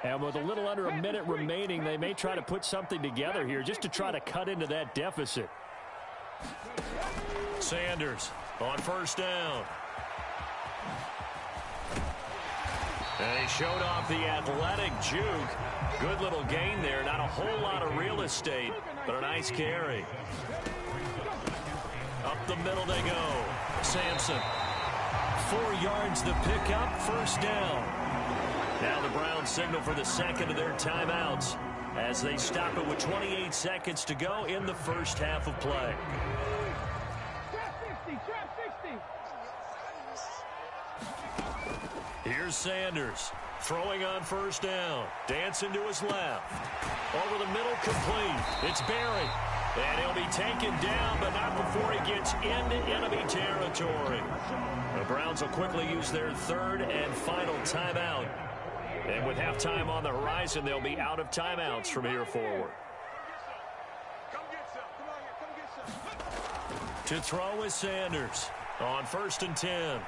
And with a little under a minute remaining, they may try to put something together here just to try to cut into that deficit. Sanders on first down. And he showed off the athletic juke. Good little gain there. Not a whole lot of real estate, but a nice carry. Up the middle they go. Sampson. 4 yards the pickup, first down. Now the Browns signal for the second of their timeouts as they stop it with 28 seconds to go in the first half of play. Here's Sanders throwing on first down. Dancing to his left. Over the middle, complete. It's Barry. And he'll be taken down, but not before he gets into enemy territory. The Browns will quickly use their third and final timeout. And with halftime on the horizon, they'll be out of timeouts from here forward. To throw is Sanders on 1st and 10.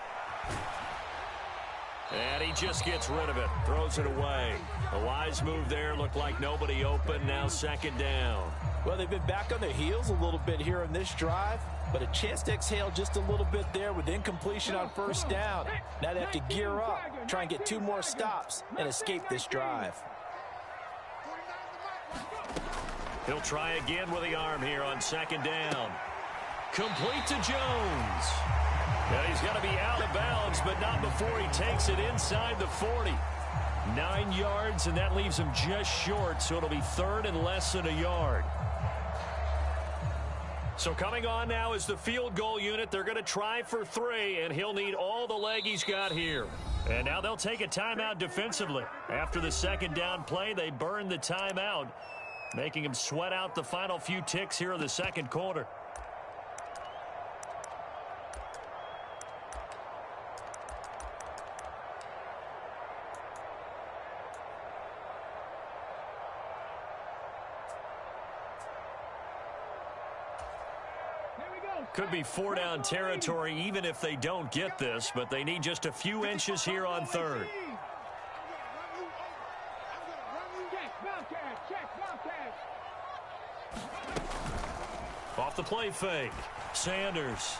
And he just gets rid of it. Throws it away. A wise move there. Looked like nobody open. Now 2nd down. Well, they've been back on their heels a little bit here in this drive, but a chance to exhale just a little bit there with incompletion on 1st down. Now they have to gear up, try and get 2 more stops, and escape this drive. He'll try again with the arm here on 2nd down. Complete to Jones. And he's got to be out of bounds, but not before he takes it inside the 40. 9 yards, and that leaves him just short, so it'll be 3rd and less than a yard. So coming on now is the field goal unit. They're going to try for 3, and he'll need all the leg he's got here. And now they'll take a timeout defensively. After the 2nd down play, they burn the timeout, making him sweat out the final few ticks here in the 2nd quarter. Could be 4-down territory even if they don't get this, but they need just a few inches here on 3rd. Off the play fake. Sanders.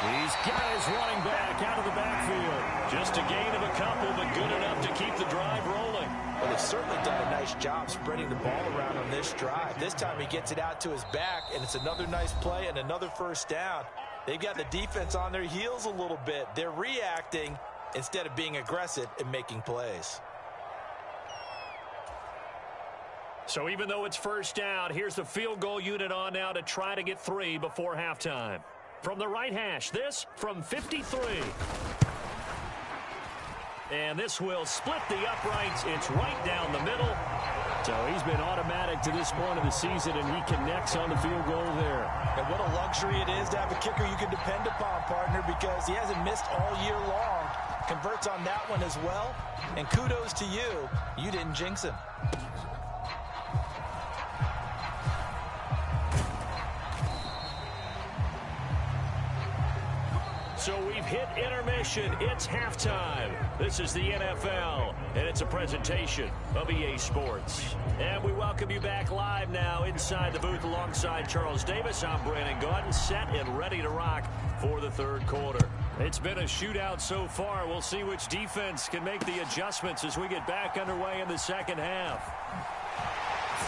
He's got his running back out of the backfield. Just a gain of a couple, but good enough to keep the drive rolling. Well, they've certainly done a nice job spreading the ball around on this drive. This time he gets it out to his back, and it's another nice play and another 1st down. They've got the defense on their heels a little bit. They're reacting instead of being aggressive and making plays. So even though it's 1st down, here's the field goal unit on now to try to get 3 before halftime. From the right hash, this from 53. And this will split the uprights. It's right down the middle. So he's been automatic to this point of the season, and he connects on the field goal there. And what a luxury it is to have a kicker you can depend upon, partner, because he hasn't missed all year long. Converts on that one as well. And kudos to you. You didn't jinx him. So we've hit intermission. It's halftime. This is the NFL, and it's a presentation of EA Sports. And we welcome you back live now inside the booth alongside Charles Davis. I'm Brandon Gaudin, set and ready to rock for the 3rd quarter. It's been a shootout so far. We'll see which defense can make the adjustments as we get back underway in the 2nd half.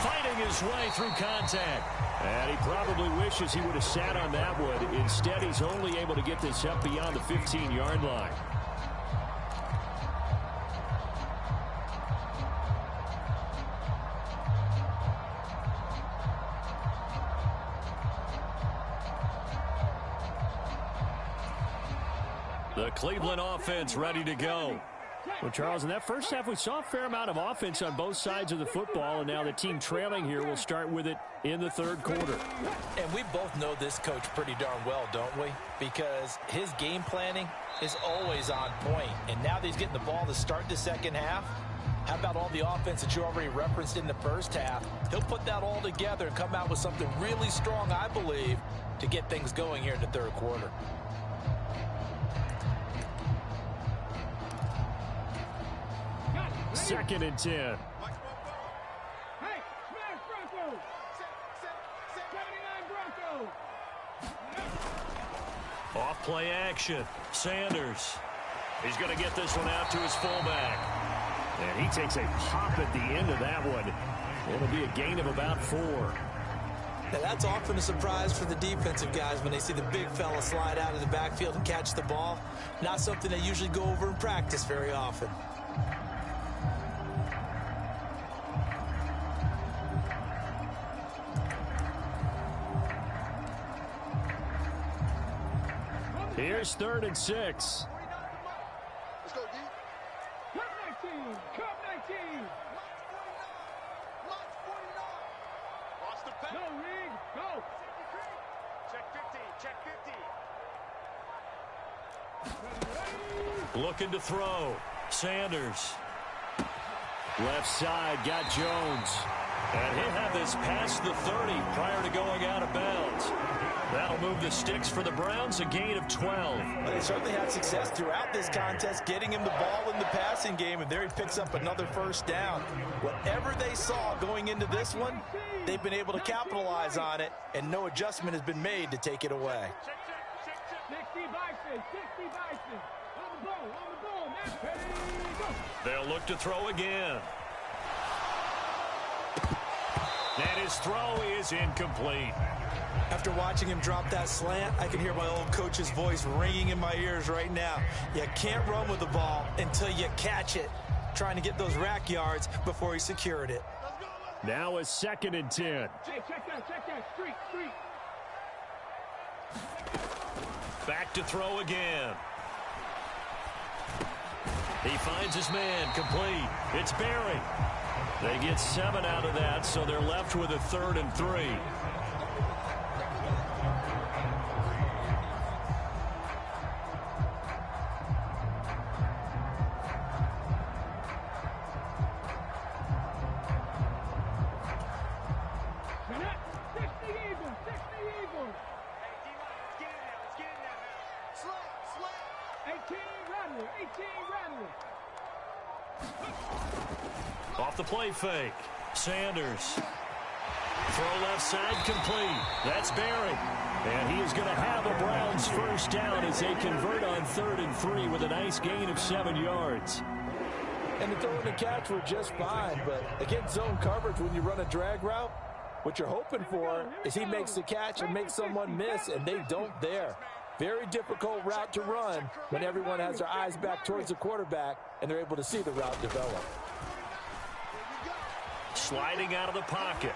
Fighting his way through contact. And he probably wishes he would have sat on that one. Instead, he's only able to get this up beyond the 15-yard line. The Cleveland offense ready to go. Well, Charles, in that first half, we saw a fair amount of offense on both sides of the football, and now the team trailing here will start with it in the 3rd quarter. And we both know this coach pretty darn well, don't we? Because his game planning is always on point. And now that he's getting the ball to start the 2nd half, how about all the offense that you already referenced in the 1st half? He'll put that all together and come out with something really strong, I believe, to get things going here in the 3rd quarter. Second and 10. Hey, smash Broncos! 79 Broncos! Off play action. Sanders. He's going to get this one out to his fullback. And he takes a pop at the end of that one. It'll be a gain of about 4. Now that's often a surprise for the defensive guys when they see the big fella slide out of the backfield and catch the ball. Not something they usually go over in practice very often. Here's 3rd and 6. Let's go, D. Cup 19! Cup 19! Watch 49! Watch the back! Go, Reed! Go! Check 50! Check 50! Looking to throw. Sanders. Left side, got Jones. And he'll have this past the 30 prior to going out of bounds. That'll move the sticks for the Browns, a gain of 12. Well, they certainly had success throughout this contest, getting him the ball in the passing game, and there he picks up another first down. Whatever they saw going into this one, they've been able to capitalize on it, and no adjustment has been made to take it away. 60 Bison, 60 Bison. On the ball, man. They'll look to throw again. And his throw is incomplete. After watching him drop that slant, I can hear my old coach's voice ringing in my ears right now. You can't run with the ball until you catch it. Trying to get those rack yards before he secured it. Now a 2nd and 10. Hey, check that. Street. Back to throw again. He finds his man, complete. It's Berry. They get 7 out of that, so they're left with a 3rd and 3. Off the play fake. Sanders. Throw left side complete. That's Berry. And he is going to have a Browns first down as they convert on 3rd and 3 with a nice gain of 7 yards. And the throw and the catch were just fine, but against zone coverage, when you run a drag route, what you're hoping for is he makes the catch and makes someone miss, and they don't there. Very difficult route to run when everyone has their eyes back towards the quarterback and they're able to see the route develop. Sliding out of the pocket.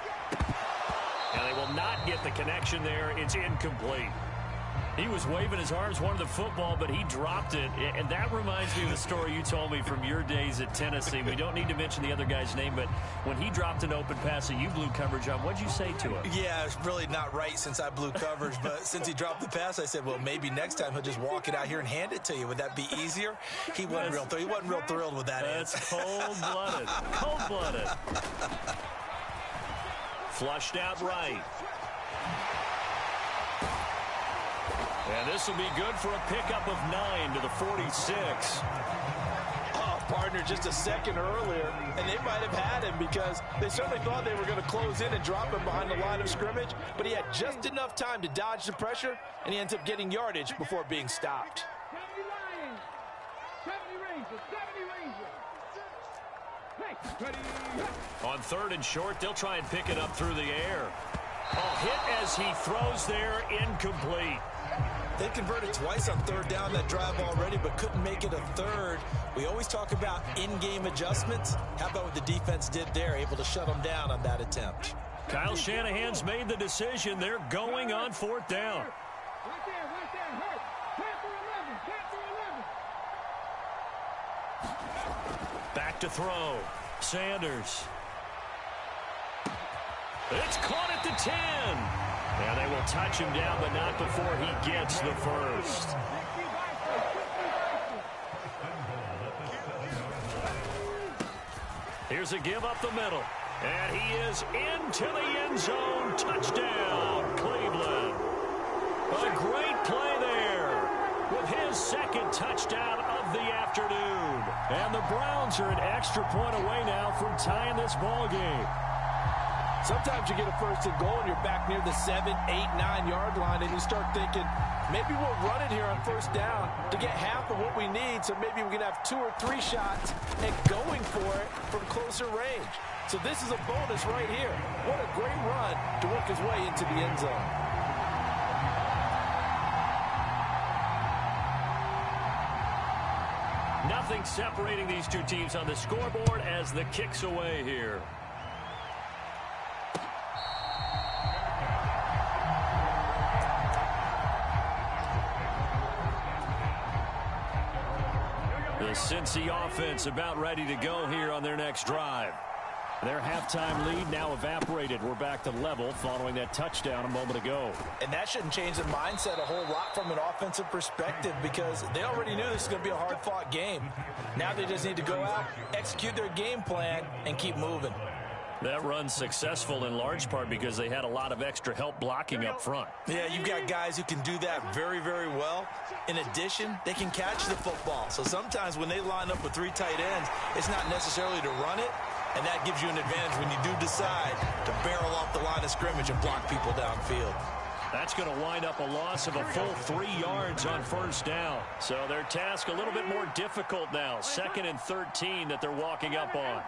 And they will not get the connection there. It's incomplete. He was waving his arms, wanted the football, but he dropped it. And that reminds me of the story you told me from your days at Tennessee. We don't need to mention the other guy's name, but when he dropped an open pass that you blew coverage on, what'd you say to him? Yeah, it's really not right since I blew coverage, but since he dropped the pass, I said, well, maybe next time he'll just walk it out here and hand it to you. Would that be easier? He wasn't real thrilled with that answer. That's cold-blooded. Cold-blooded. Flushed out right. And this will be good for a pickup of 9 to the 46. Oh, partner, just a second earlier, and they might have had him because they certainly thought they were going to close in and drop him behind the line of scrimmage, but he had just enough time to dodge the pressure, and he ends up getting yardage before being stopped. 70 Rangers. On 3rd and short, they'll try and pick it up through the air. Oh, hit as he throws there, incomplete. They converted twice on 3rd down that drive already, but couldn't make it a 3rd. We always talk about in-game adjustments. How about what the defense did there, able to shut them down on that attempt? Kyle Shanahan's made the decision. They're going on 4th down. Right there, hurt. Panther 11. Back to throw. Sanders. It's caught at the 10. And they will touch him down, but not before he gets the first. Here's a give up the middle. And he is into the end zone. Touchdown, Cleveland. A great play there with his 2nd touchdown of the afternoon. And the Browns are an extra point away now from tying this ball game. Sometimes you get a 1st and goal and you're back near the 7, 8, 9 yard line and you start thinking, maybe we'll run it here on 1st down to get half of what we need, so maybe we can have 2 or 3 shots and going for it from closer range. So this is a bonus right here. What a great run to work his way into the end zone. Nothing separating these two teams on the scoreboard as the kick's away here. The Cincy offense about ready to go here on their next drive. Their halftime lead now evaporated. We're back to level following that touchdown a moment ago. And that shouldn't change the mindset a whole lot from an offensive perspective because they already knew this was going to be a hard-fought game. Now they just need to go out, execute their game plan, and keep moving. That run's successful in large part because they had a lot of extra help blocking up front. Yeah, you've got guys who can do that very, very well. In addition, they can catch the football. So sometimes when they line up with 3 tight ends, it's not necessarily to run it, and that gives you an advantage when you do decide to barrel off the line of scrimmage and block people downfield. That's going to wind up a loss of a full 3 yards on first down. So their task a little bit more difficult now. 2nd and 13 that they're walking up on.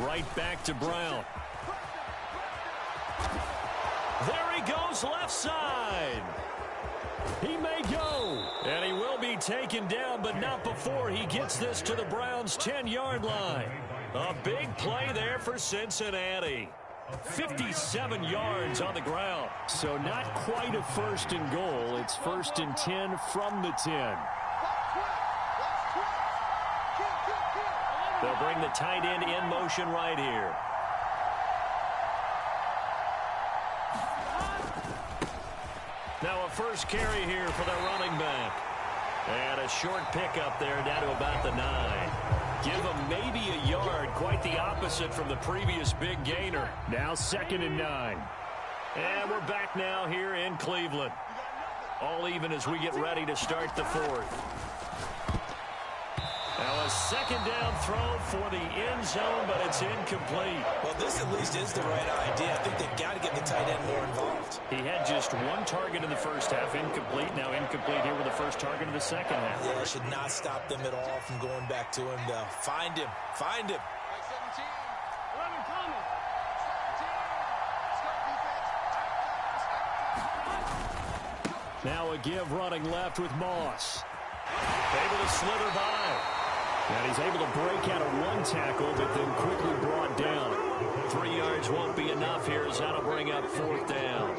Right back to Brown. There he goes, left side. He may go. And he will be taken down, but not before he gets this to the Browns' 10-yard line. A big play there for Cincinnati. 57 yards on the ground. So not quite a 1st and goal. It's 1st and 10 from the 10. They'll bring the tight end in motion right here. Now a first carry here for the running back. And a short pickup there down to about the 9. Give him maybe a yard, quite the opposite from the previous big gainer. Now 2nd and 9. And we're back now here in Cleveland. All even as we get ready to start the 4th. Now a 2nd down throw for the end zone, but it's incomplete. Well, this at least is the right idea. I think they've got to get the tight end more involved. He had just 1 target in the first half, incomplete. Now incomplete here with the first target in the second half. Yeah, it should not stop them at all from going back to him, though. Find him. Find him. Now a give running left with Moss. Able to slither by. And he's able to break out of 1 tackle, but then quickly brought down. 3 yards won't be enough here as that'll bring up 4th down.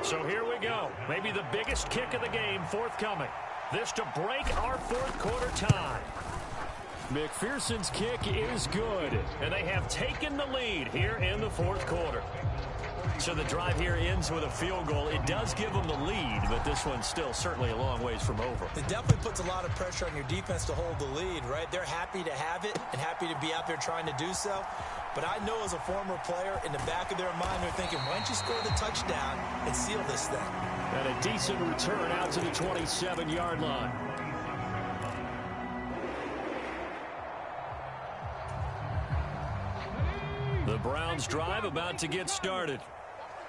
So here we go. Maybe the biggest kick of the game forthcoming. This to break our 4th quarter tie. McPherson's kick is good. And they have taken the lead here in the 4th quarter. So the drive here ends with a field goal. It does give them the lead, but this one's still certainly a long ways from over. It definitely puts a lot of pressure on your defense to hold the lead, right? They're happy to have it and happy to be out there trying to do so. But I know as a former player, in the back of their mind, they're thinking, why don't you score the touchdown and seal this thing? And a decent return out to the 27-yard line. The Browns drive about to get started.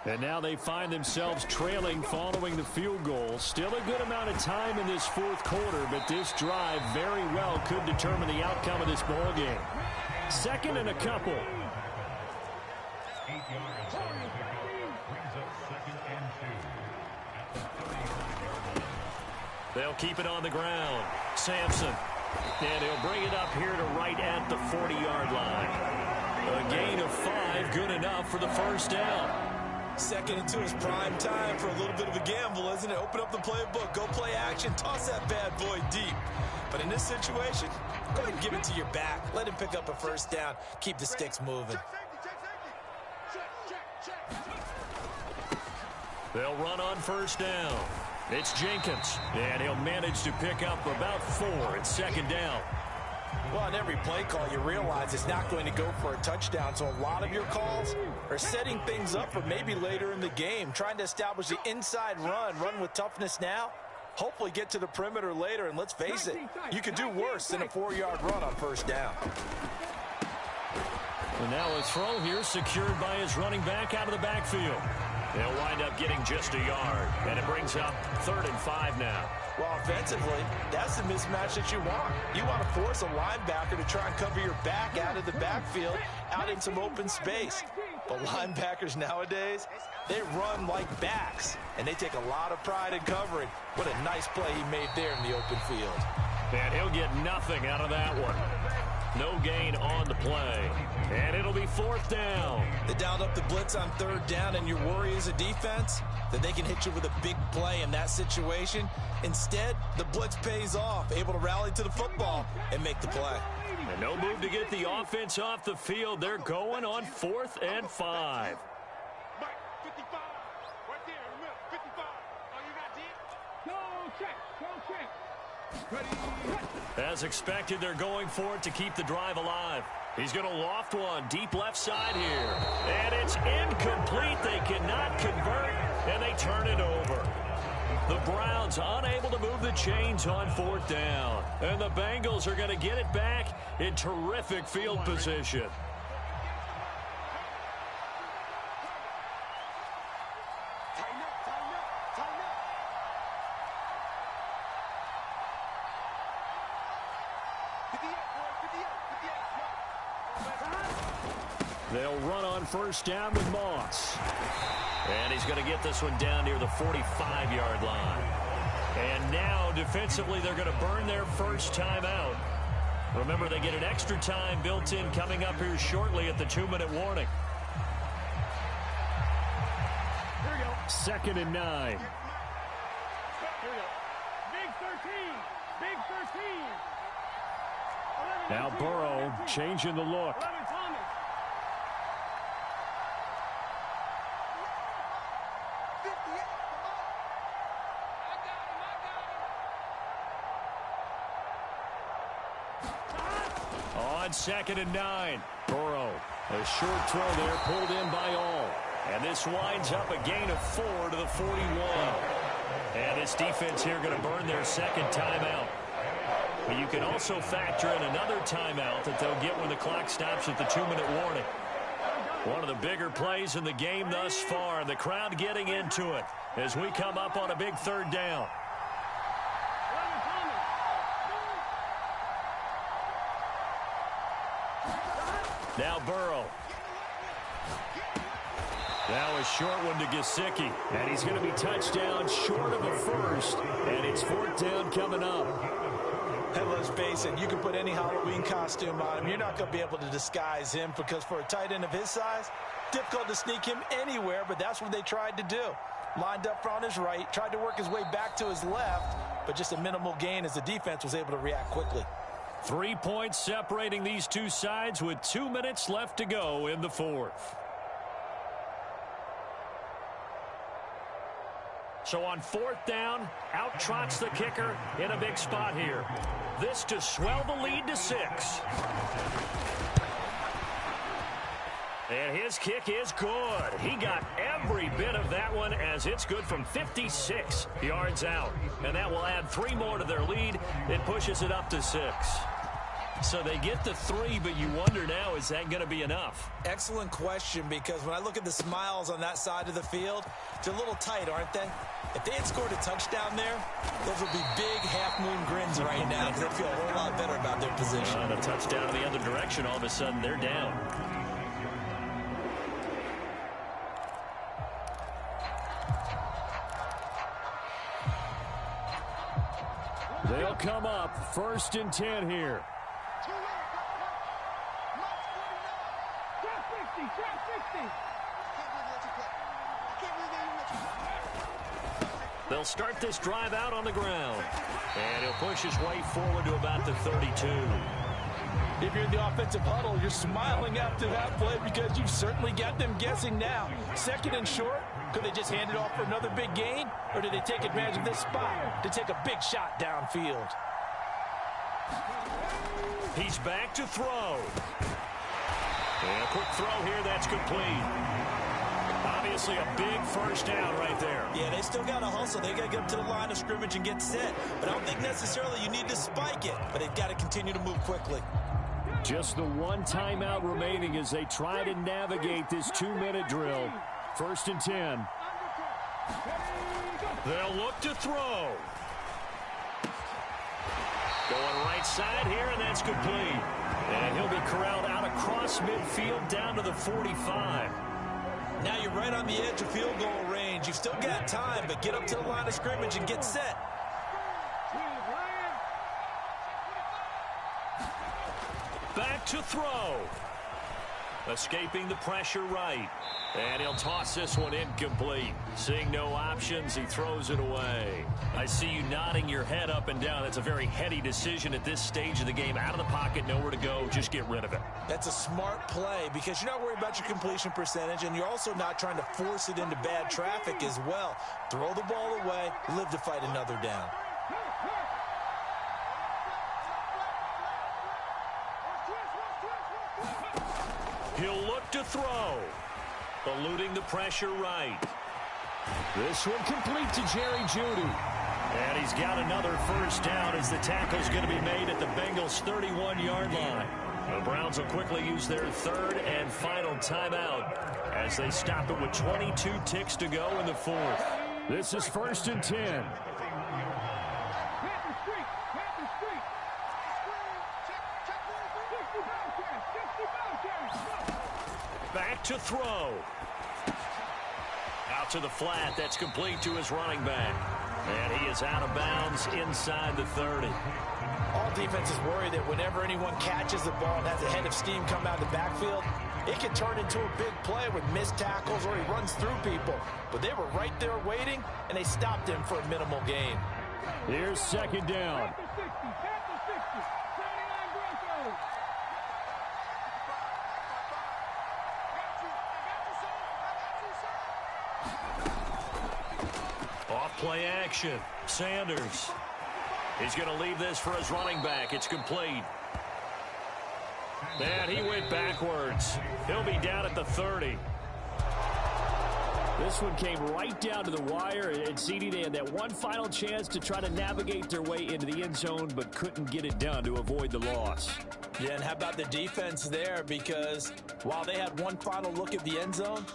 And now they find themselves trailing following the field goal. Still a good amount of time in this 4th quarter, but this drive very well could determine the outcome of this ball game. 2nd and a couple. They'll keep it on the ground. Sampson. And he'll bring it up here to right at the 40-yard line. A gain of 5, good enough for the first down. 2nd and 2 is prime time for a little bit of a gamble, isn't it? Open up the playbook, go play action, toss that bad boy deep. But in this situation, go ahead and give it to your back. Let him pick up a first down. Keep the sticks moving. They'll run on first down. It's Jenkins, and he'll manage to pick up about 4. It's 2nd down. Well, on every play call, you realize it's not going to go for a touchdown, so a lot of your calls are setting things up for maybe later in the game, trying to establish the inside run with toughness now, hopefully get to the perimeter later, and let's face it, you could do worse than a 4-yard run on first down. And now a throw here secured by his running back out of the backfield. They'll wind up getting just a yard, and it brings up 3rd and 5 now. Well, offensively, that's the mismatch that you want. You want to force a linebacker to try and cover your back out of the backfield, out in some open space. But linebackers nowadays, they run like backs, and they take a lot of pride in covering. What a nice play he made there in the open field. And he'll get nothing out of that one. No gain on the play. And it'll be 4th down. They dialed up the blitz on 3rd down, and your worry as a defense that they can hit you with a big play in that situation. Instead, the blitz pays off, able to rally to the football and make the play. And no move to get the offense off the field. They're going on 4th and 5. Mike, 55. Right there in the middle. 55. Oh, you got deep? Go check. Go check. As expected, they're going for it to keep the drive alive. He's going to loft one deep left side here. And it's incomplete. They cannot convert, and they turn it over. The Browns unable to move the chains on 4th down. And the Bengals are going to get it back in terrific field position. They'll run on 1st down with Moss. And he's going to get this one down near the 45-yard line. And now, defensively, they're going to burn their first timeout. Remember, they get an extra time built in coming up here shortly at the 2-minute warning. Here we go. 2nd and 9. Here we go. Big 13. Big 13. Now Burrow changing the look. 11 Thomas. On 2nd and 9. Burrow, a short throw there, pulled in by all. And this winds up a gain of 4 to the 41. And this defense here going to burn their second timeout. But you can also factor in another timeout that they'll get when the clock stops at the 2-minute warning. One of the bigger plays in the game thus far, and the crowd getting into it as we come up on a big 3rd down. Now Burrow. Now a short one to Gesicki. And he's going to be touchdown short of a first. And it's 4th down coming up. And let's face it, you can put any Halloween costume on him. You're not going to be able to disguise him because for a tight end of his size, difficult to sneak him anywhere, but that's what they tried to do. Lined up on his right, tried to work his way back to his left, but just a minimal gain as the defense was able to react quickly. 3 points separating these two sides with 2 minutes left to go in the 4th. So on 4th down, out trots the kicker in a big spot here. This to swell the lead to 6. And his kick is good. He got every bit of that one as it's good from 56 yards out. And that will add 3 more to their lead. It pushes it up to 6. So they get the 3, but you wonder now, is that going to be enough? Excellent question, because when I look at the smiles on that side of the field, they're a little tight, aren't they? If they had scored a touchdown there, those would be big half-moon grins right now because they feel a whole lot better about their position. And a touchdown in the other direction, all of a sudden they're down. They'll come up 1st and 10 here. They'll start this drive out on the ground. And he'll push his way forward to about the 32. If you're in the offensive huddle, you're smiling after that play because you've certainly got them guessing now. 2nd and short, could they just hand it off for another big gain? Or did they take advantage of this spot to take a big shot downfield? He's back to throw. And a quick throw here, that's complete. Obviously a big first down right there. Yeah, they still got to hustle. They got to get up to the line of scrimmage and get set. But I don't think necessarily you need to spike it. But they've got to continue to move quickly. Just the 1 timeout remaining as they try to navigate this 2-minute drill. 1st and 10. They'll look to throw. Going right side here, and that's complete. And he'll be corralled out across midfield down to the 45. Now you're right on the edge of field goal range. You've still got time, but get up to the line of scrimmage and get set. Back to throw. Escaping the pressure right. And he'll toss this one incomplete. Seeing no options, he throws it away. I see you nodding your head up and down. That's a very heady decision at this stage of the game. Out of the pocket, nowhere to go. Just get rid of it. That's a smart play because you're not worried about your completion percentage, and you're also not trying to force it into bad traffic as well. Throw the ball away, live to fight another down. He'll look to throw. Eluding the pressure right. This one complete to Jerry Jeudy. And he's got another first down as the tackle's going to be made at the Bengals' 31-yard line. The Browns will quickly use their third and final timeout as they stop it with 22 ticks to go in the fourth. This is 1st and 10. Back to throw. Out to the flat. That's complete to his running back. And he is out of bounds inside the 30. All defenses worry that whenever anyone catches the ball and has a head of steam come out of the backfield, it can turn into a big play with missed tackles or he runs through people. But they were right there waiting, and they stopped him for a minimal gain. Here's 2nd down. Play action. Sanders. He's going to leave this for his running back. It's complete. And he went backwards. He'll be down at the 30. This one came right down to the wire, and CD, they had that one final chance to try to navigate their way into the end zone, but couldn't get it done to avoid the loss. Yeah, and how about the defense there? Because while they had one final look at the end zone,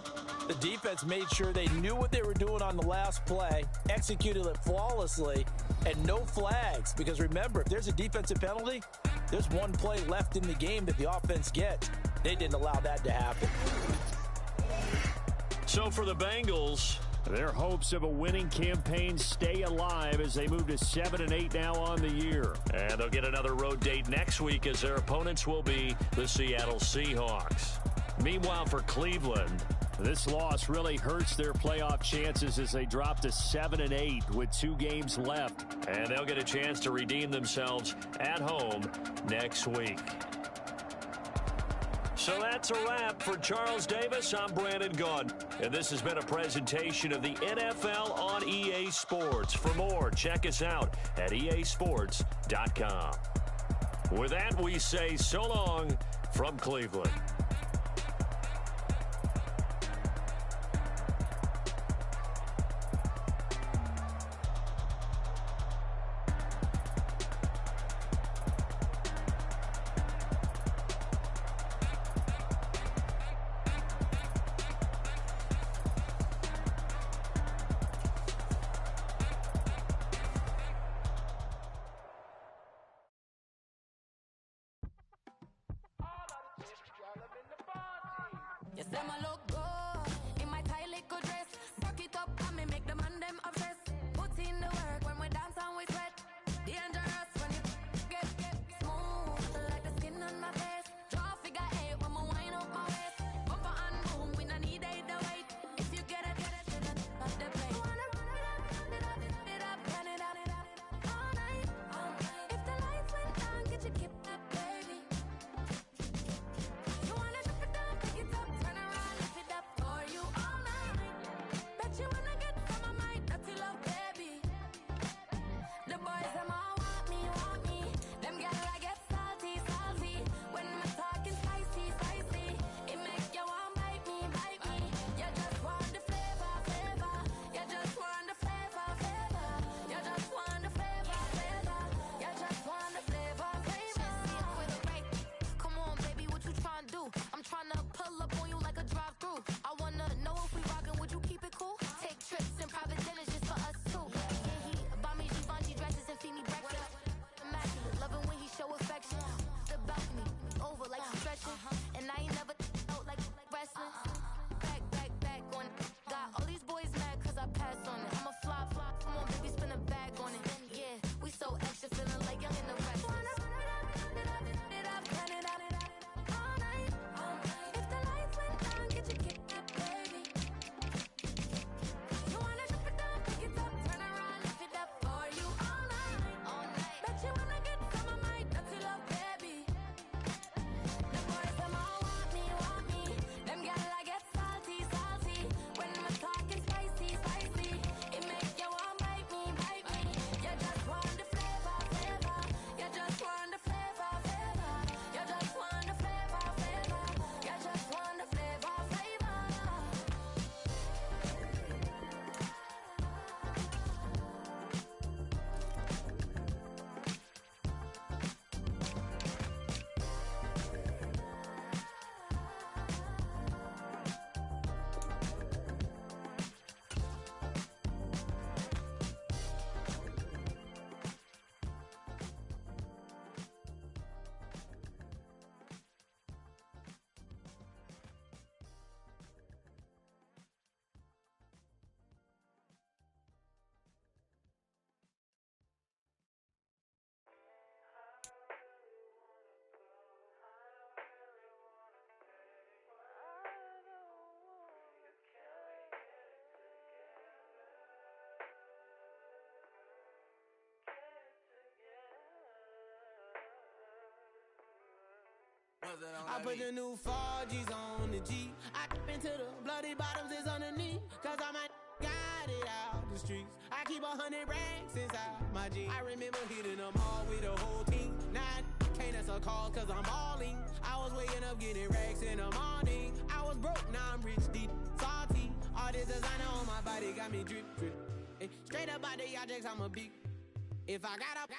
the defense made sure they knew what they were doing on the last play, executed it flawlessly, and no flags. Because remember, if there's a defensive penalty, there's one play left in the game that the offense gets. They didn't allow that to happen. So for the Bengals, their hopes of a winning campaign stay alive as they move to 7-8 now on the year. And they'll get another road date next week as their opponents will be the Seattle Seahawks. Meanwhile, for Cleveland, this loss really hurts their playoff chances as they drop to 7-8 with 2 games left. And they'll get a chance to redeem themselves at home next week. So that's a wrap. For Charles Davis, I'm Brandon Gaudin. And this has been a presentation of the NFL on EA Sports. For more, check us out at easports.com. With that, we say so long from Cleveland. You say my look good in my tight little dress. Rock it up and me make the man them obsessed. Put in the work when we dance and we sweat. Dangerous when you get smooth like the skin on my face. Draw figure 8 when we wind up my waist. Bumper and boom, we no need it the weight. If you get it, not the play. You wanna run it up, run it up, all night. If the lights went down, get your kip up, baby. You wanna drop it down, pick it up, turn around, lift it I put the new 4Gs on the G. I into the bloody bottoms is underneath. Cause I might got it out the streets. I keep 100 racks inside my G. I remember hitting them all with the whole team. Now can't answer calls cause I'm balling. I was waking up getting racks in the morning. I was broke, now I'm rich, deep, salty. All this designer on my body got me drip, drip. Hey, straight up out the objects, I'm a big. If I got up,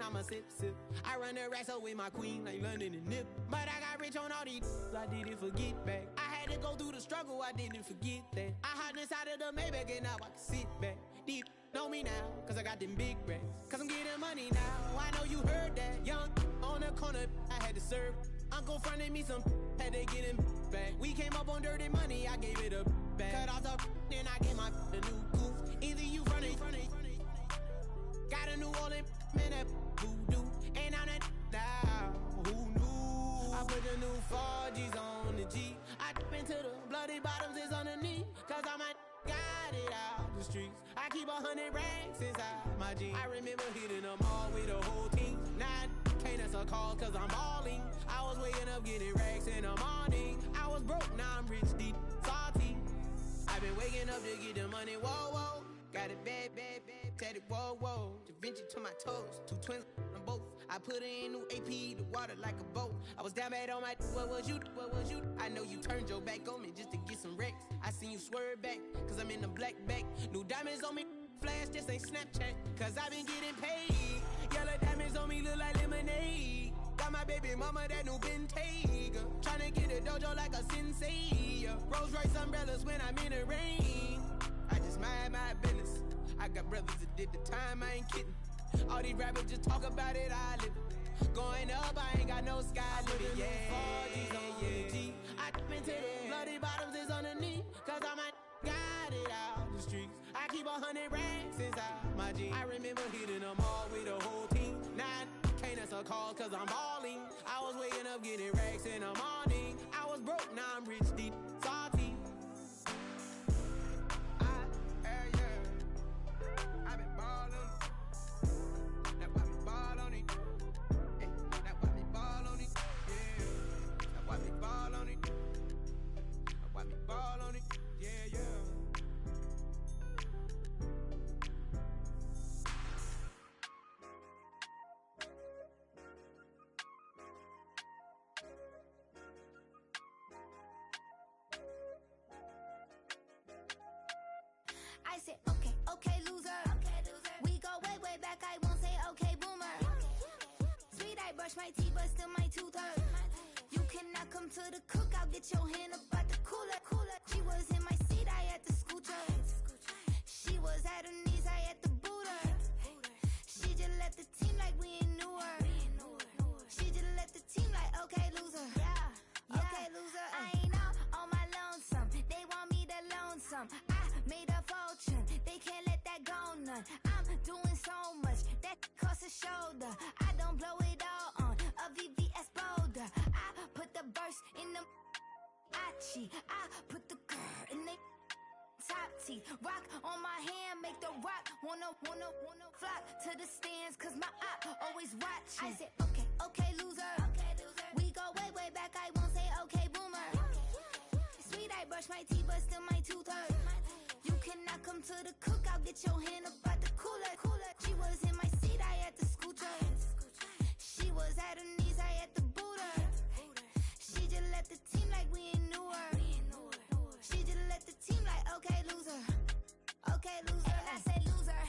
I'ma sip. I run the racks up with my queen like London and Nip. But I got rich on all these, I didn't forget back. I had to go through the struggle, I didn't forget that. I hopped inside of the Maybach and now I can sit back. Deep, know me now, cause I got them big racks. Cause I'm getting money now, I know you heard that. Young, on the corner, I had to serve. Uncle fronted me some, had to get him back. We came up on dirty money, I gave it a back. Cut off the, then I gave my a new goof. Either you running. Got a New Orleans, man, that voodoo. And I'm that now, who knew? I put the new 4Gs on the G. I into the bloody bottoms is underneath. Cause I might got it out the streets. I keep 100 racks inside my jeans. I remember hitting them all with the whole team. Now can't answer calls cause I'm balling. I was waking up getting racks in the morning. I was broke, now I'm rich, deep, salty. I've been waking up to get the money, whoa, whoa. Got it bad, tatted, whoa, whoa. Da Vinci to my toes, 2 twins on both. I put her in new AP, the water like a boat. I was down bad on my, what was you? I know you turned your back on me just to get some wrecks. I seen you swerve back, cause I'm in the black back. New diamonds on me, flash, this ain't Snapchat. Cause I been getting paid. Yellow diamonds on me look like lemonade. Got my baby mama that new Bentayga. Tryna get a dojo like a sensei. Rolls Royce umbrellas when I'm in the rain. I just mind my business. I got brothers that did the time, I ain't kidding. All these rappers just talk about it, I live it. Going up, I ain't got no sky limit. Yeah, 4Gs on the G. I into the bloody bottoms is underneath. Cause I might got it out the streets. I keep 100 racks inside my jeans. I remember hitting them all with the whole team. Now can't answer calls cause I'm balling. I was waking up getting racks in the morning. I was broke, now I'm rich, deep, salty. I've been ballin'. That's why we ball on it. Hey, that's why we ball on it. Yeah. That's why we ball on it. That's why we ball on it. Yeah, yeah. I said, okay, loser. We go way back, I won't say okay, boomer. Sweet, I brush my teeth, but still my tooth hurt. You cannot come to the cookout, get your hand up at the cooler. She was in my seat, I had to scoot her. She was at her knees, I had to boot her. She just left the team like we ain't knew her. She just left the team like, okay, loser. Yeah, okay, loser. I ain't out on my lonesome. They want me to loan some. I made a fortune. They can't let that go none. I'm doing so much that costs a shoulder. I don't blow it all on a VVS boulder. I put the verse in the Achi. I put the girl in the top teeth. Rock on my hand, make the rock wanna flock to the stands. Cause my eye always watching. I said, okay, loser. We go way back, I won't say okay, boomer. Sweet, I brush my teeth, but still my tooth hurt. You cannot come to the cookout, get your hand up at the cooler. She was in my seat, I had to scoot her. She was at her knees, I had to boot her. She just left the team like we ain't knew her. She just left the team like, okay, loser. Okay, loser. And I say loser.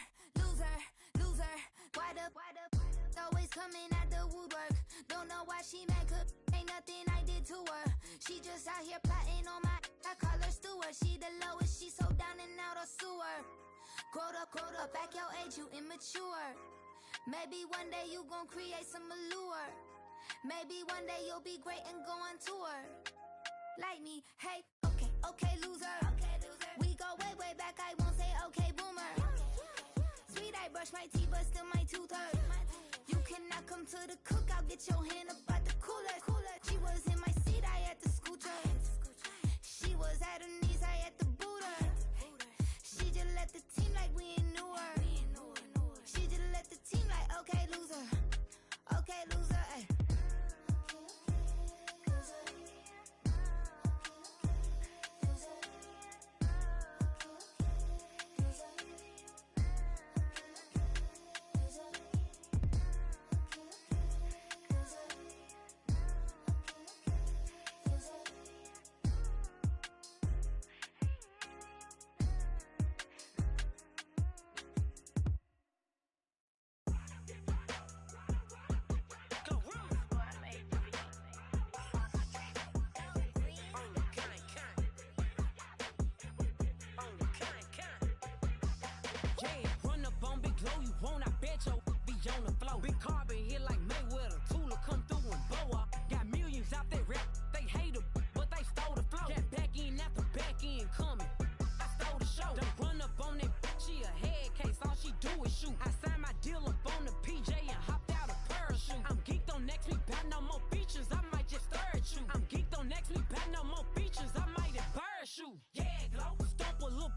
Why the always coming at the woodwork? Don't know why she mad, cause ain't nothing I did to her. She just out here plotting on my, I call her steward. She the lowest, she so down and out of sewer. Quota, back your age, you immature. Maybe one day you gon' create some allure. Maybe one day you'll be great and go on tour. Like me, hey, okay, loser. We go way back, I won't say okay, boomer. Sweet, I brush my teeth, but still my tooth hurt. You cannot come to the cookout, get your hand up at the cooler. She was in my seat, I had to scoot her. She was at her knees, I had to boot her. She just left the team like we ain't knew her. She just left the team like, okay, loser. Okay, loser, ay. Yeah, run up on Big Glow, you won't, I bet your be on the floor. Big carbon hit like Mayweather, Tula come through and blow up. Got millions out there rap, they hate her, but they stole the flow. Got back in after back in coming, I stole the show. Don't run up on that bitch, she a head case, all she do is shoot. I signed my deal up on the PJ and hopped out a parachute. I'm geeked on next week, bout no more features, I might just stare at you. I'm geeked on next week, bout no more features, I might embarrass you. Yeah, Glow, stomp a little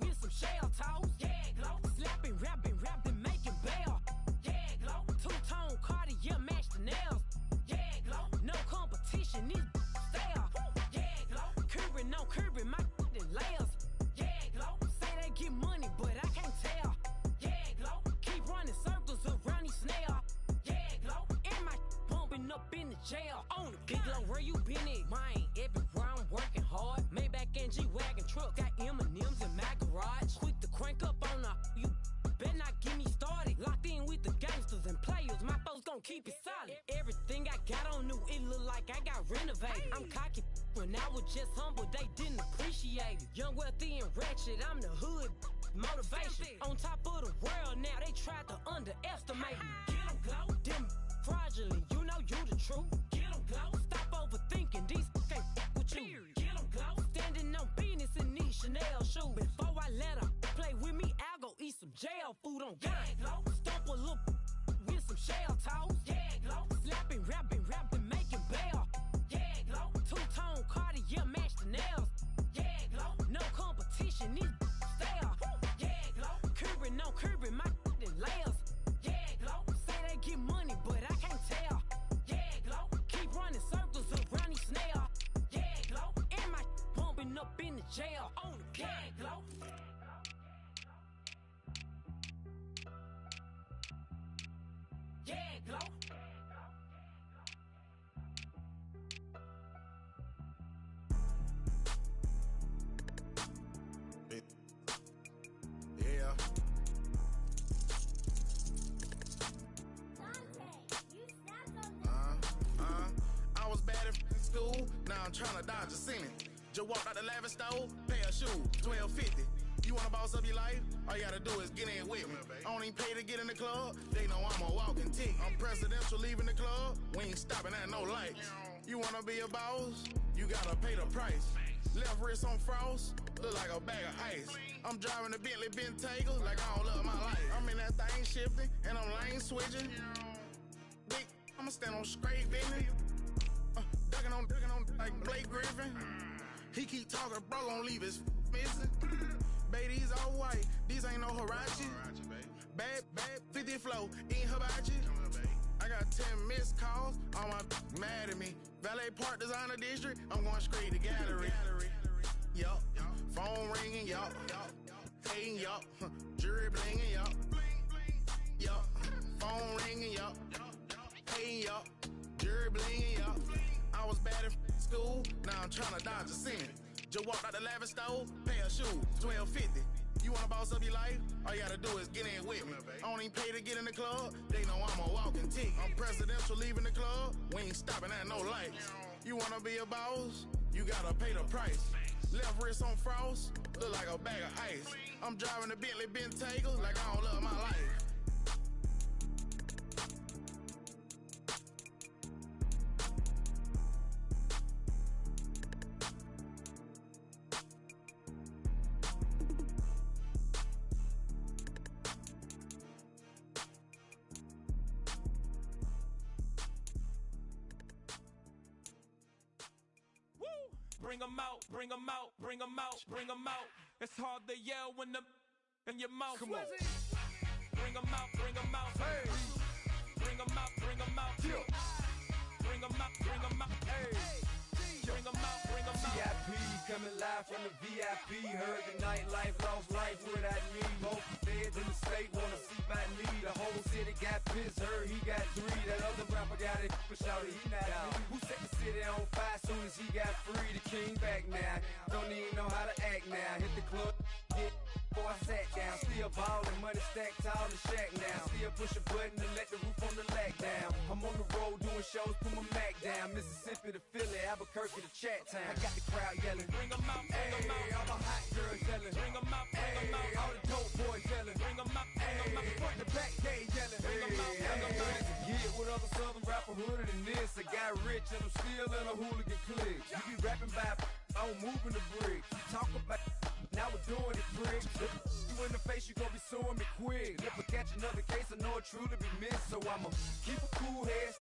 with some shell toes. Yeah, Glow, slapping, rapping, making bail. Yeah, Glow, two-tone Cartier match the nails. Yeah, Glow, no competition, these stale. Yeah, Glow, curving on curving, my layers. Yeah, Glow, say they get money, but I can't tell. Yeah, Glow, keep running circles around these snails. Yeah, Glow, and my bumping up in the jail. On the Big Glow, where you been at? Mine, everywhere I'm working hard. Maybach and G-Wagon truck, got M&M's in my garage. Quick to crank up on her, you better not get me started. Locked in with the gangsters and players, my folks gon' keep it solid. Everything I got on new, it look like I got renovated. I'm cocky when I was just humble, they didn't appreciate it. Young, wealthy, and ratchet, I'm the hood motivation. On top of the world now, they tried to underestimate me. Get 'em, Glow, them fraudulent, you know you the truth. Get 'em, Glow, stop overthinking, these can't with you. Get 'em, Glow, standing on business in these Chanel shoes. Before I let 'em play with me, I'll go eat some jail food on God. Yeah, Glow, stomp a little with some shell toes. Yeah, Glow, slapping, rapping, making bail. Yeah, Glow, two-tone Cartier match the nails. Yeah, Glow, no competition, these stale. Yeah, Glow, curving on curving, my layers. Yeah, Glow, say they get money, but I can't tell. Yeah, Glow, keep running circles around these snails. Yeah, Glow, and my bumping up in the jail. On the yeah, Glow. Yeah, Glow. Yeah. I was bad in school, now I'm trying to dodge a sentence. Just walked out the lavish store, pay a shoe, $12.50. You wanna boss up your life? All you gotta do is get in with me. I don't even pay to get in the club, they know I'm a walking tick. I'm presidential leaving the club, we ain't stopping at no lights. You wanna be a boss? You gotta pay the price. Left wrist on frost, look like a bag of ice. I'm driving a Bentley Bentayga like I don't love my life. I'm in that thing shifting, and I'm lane switching. Big, I'ma stand on straight business. Ducking on like Blake Griffin. He keep talking, bro, gon' leave his missing. Baby, these all white, these ain't no Hirachi. Bad, 50 flow, ain't hibachi. I got 10 missed calls, all my mad at me. Valet Park Designer District, I'm going straight to gallery. Yup, phone ringing, yup. Hating, yup. Jury blinging, yup. Yup, phone ringing, yup. Hating, yup. Jury blinging, yup. I was bad in school, now I'm trying to dodge a sentence. Just walked out the lavish store, pay a shoe, $12.50. You wanna boss up your life? All you gotta do is get in with me. I don't even pay to get in the club, they know I'm a walking tick. I'm presidential leaving the club, we ain't stopping at no lights. You wanna be a boss? You gotta pay the price. Left wrist on frost, look like a bag of ice. I'm driving a Bentley Bentayga like I don't love my life. Bring 'em out, bring 'em out, bring 'em out, bring 'em out. It's hard to yell when the in your mouth. Come on. Bring 'em out, bring 'em out. Hey. Bring 'em out, bring 'em out. Bring 'em out, bring 'em out. Hey. Bring 'em out, bring 'em out. VIP coming live from the VIP. Heard the nightlife, lost life without me. Both feds in the state wanna see by me. The whole city got pissed, heard he got 3. That other rapper got it, but shouted he not me. Who set the city on fire soon as he got free? The king back now, don't even know how to act now. Hit the club, get before I sat down. Still ballin', money stacked tall in shack now. Still push a button to let the roof on the lag down. I'm on the road doing shows, put my Mac down. Mississippi to Philly, Albuquerque to Chat Town. I got the crowd yelling, bring 'em out, bring 'em out. All the hot girls yelling, bring 'em out, bring 'em out. All the dope boys yelling, bitch and I'm still in a hooligan clique. You be rapping by I'm moving the bricks. You talk about now we're doing it, prick. Look you in the face, you gon' be suing me quick. If I catch another case, I know it truly be missed. So I'ma keep a cool head.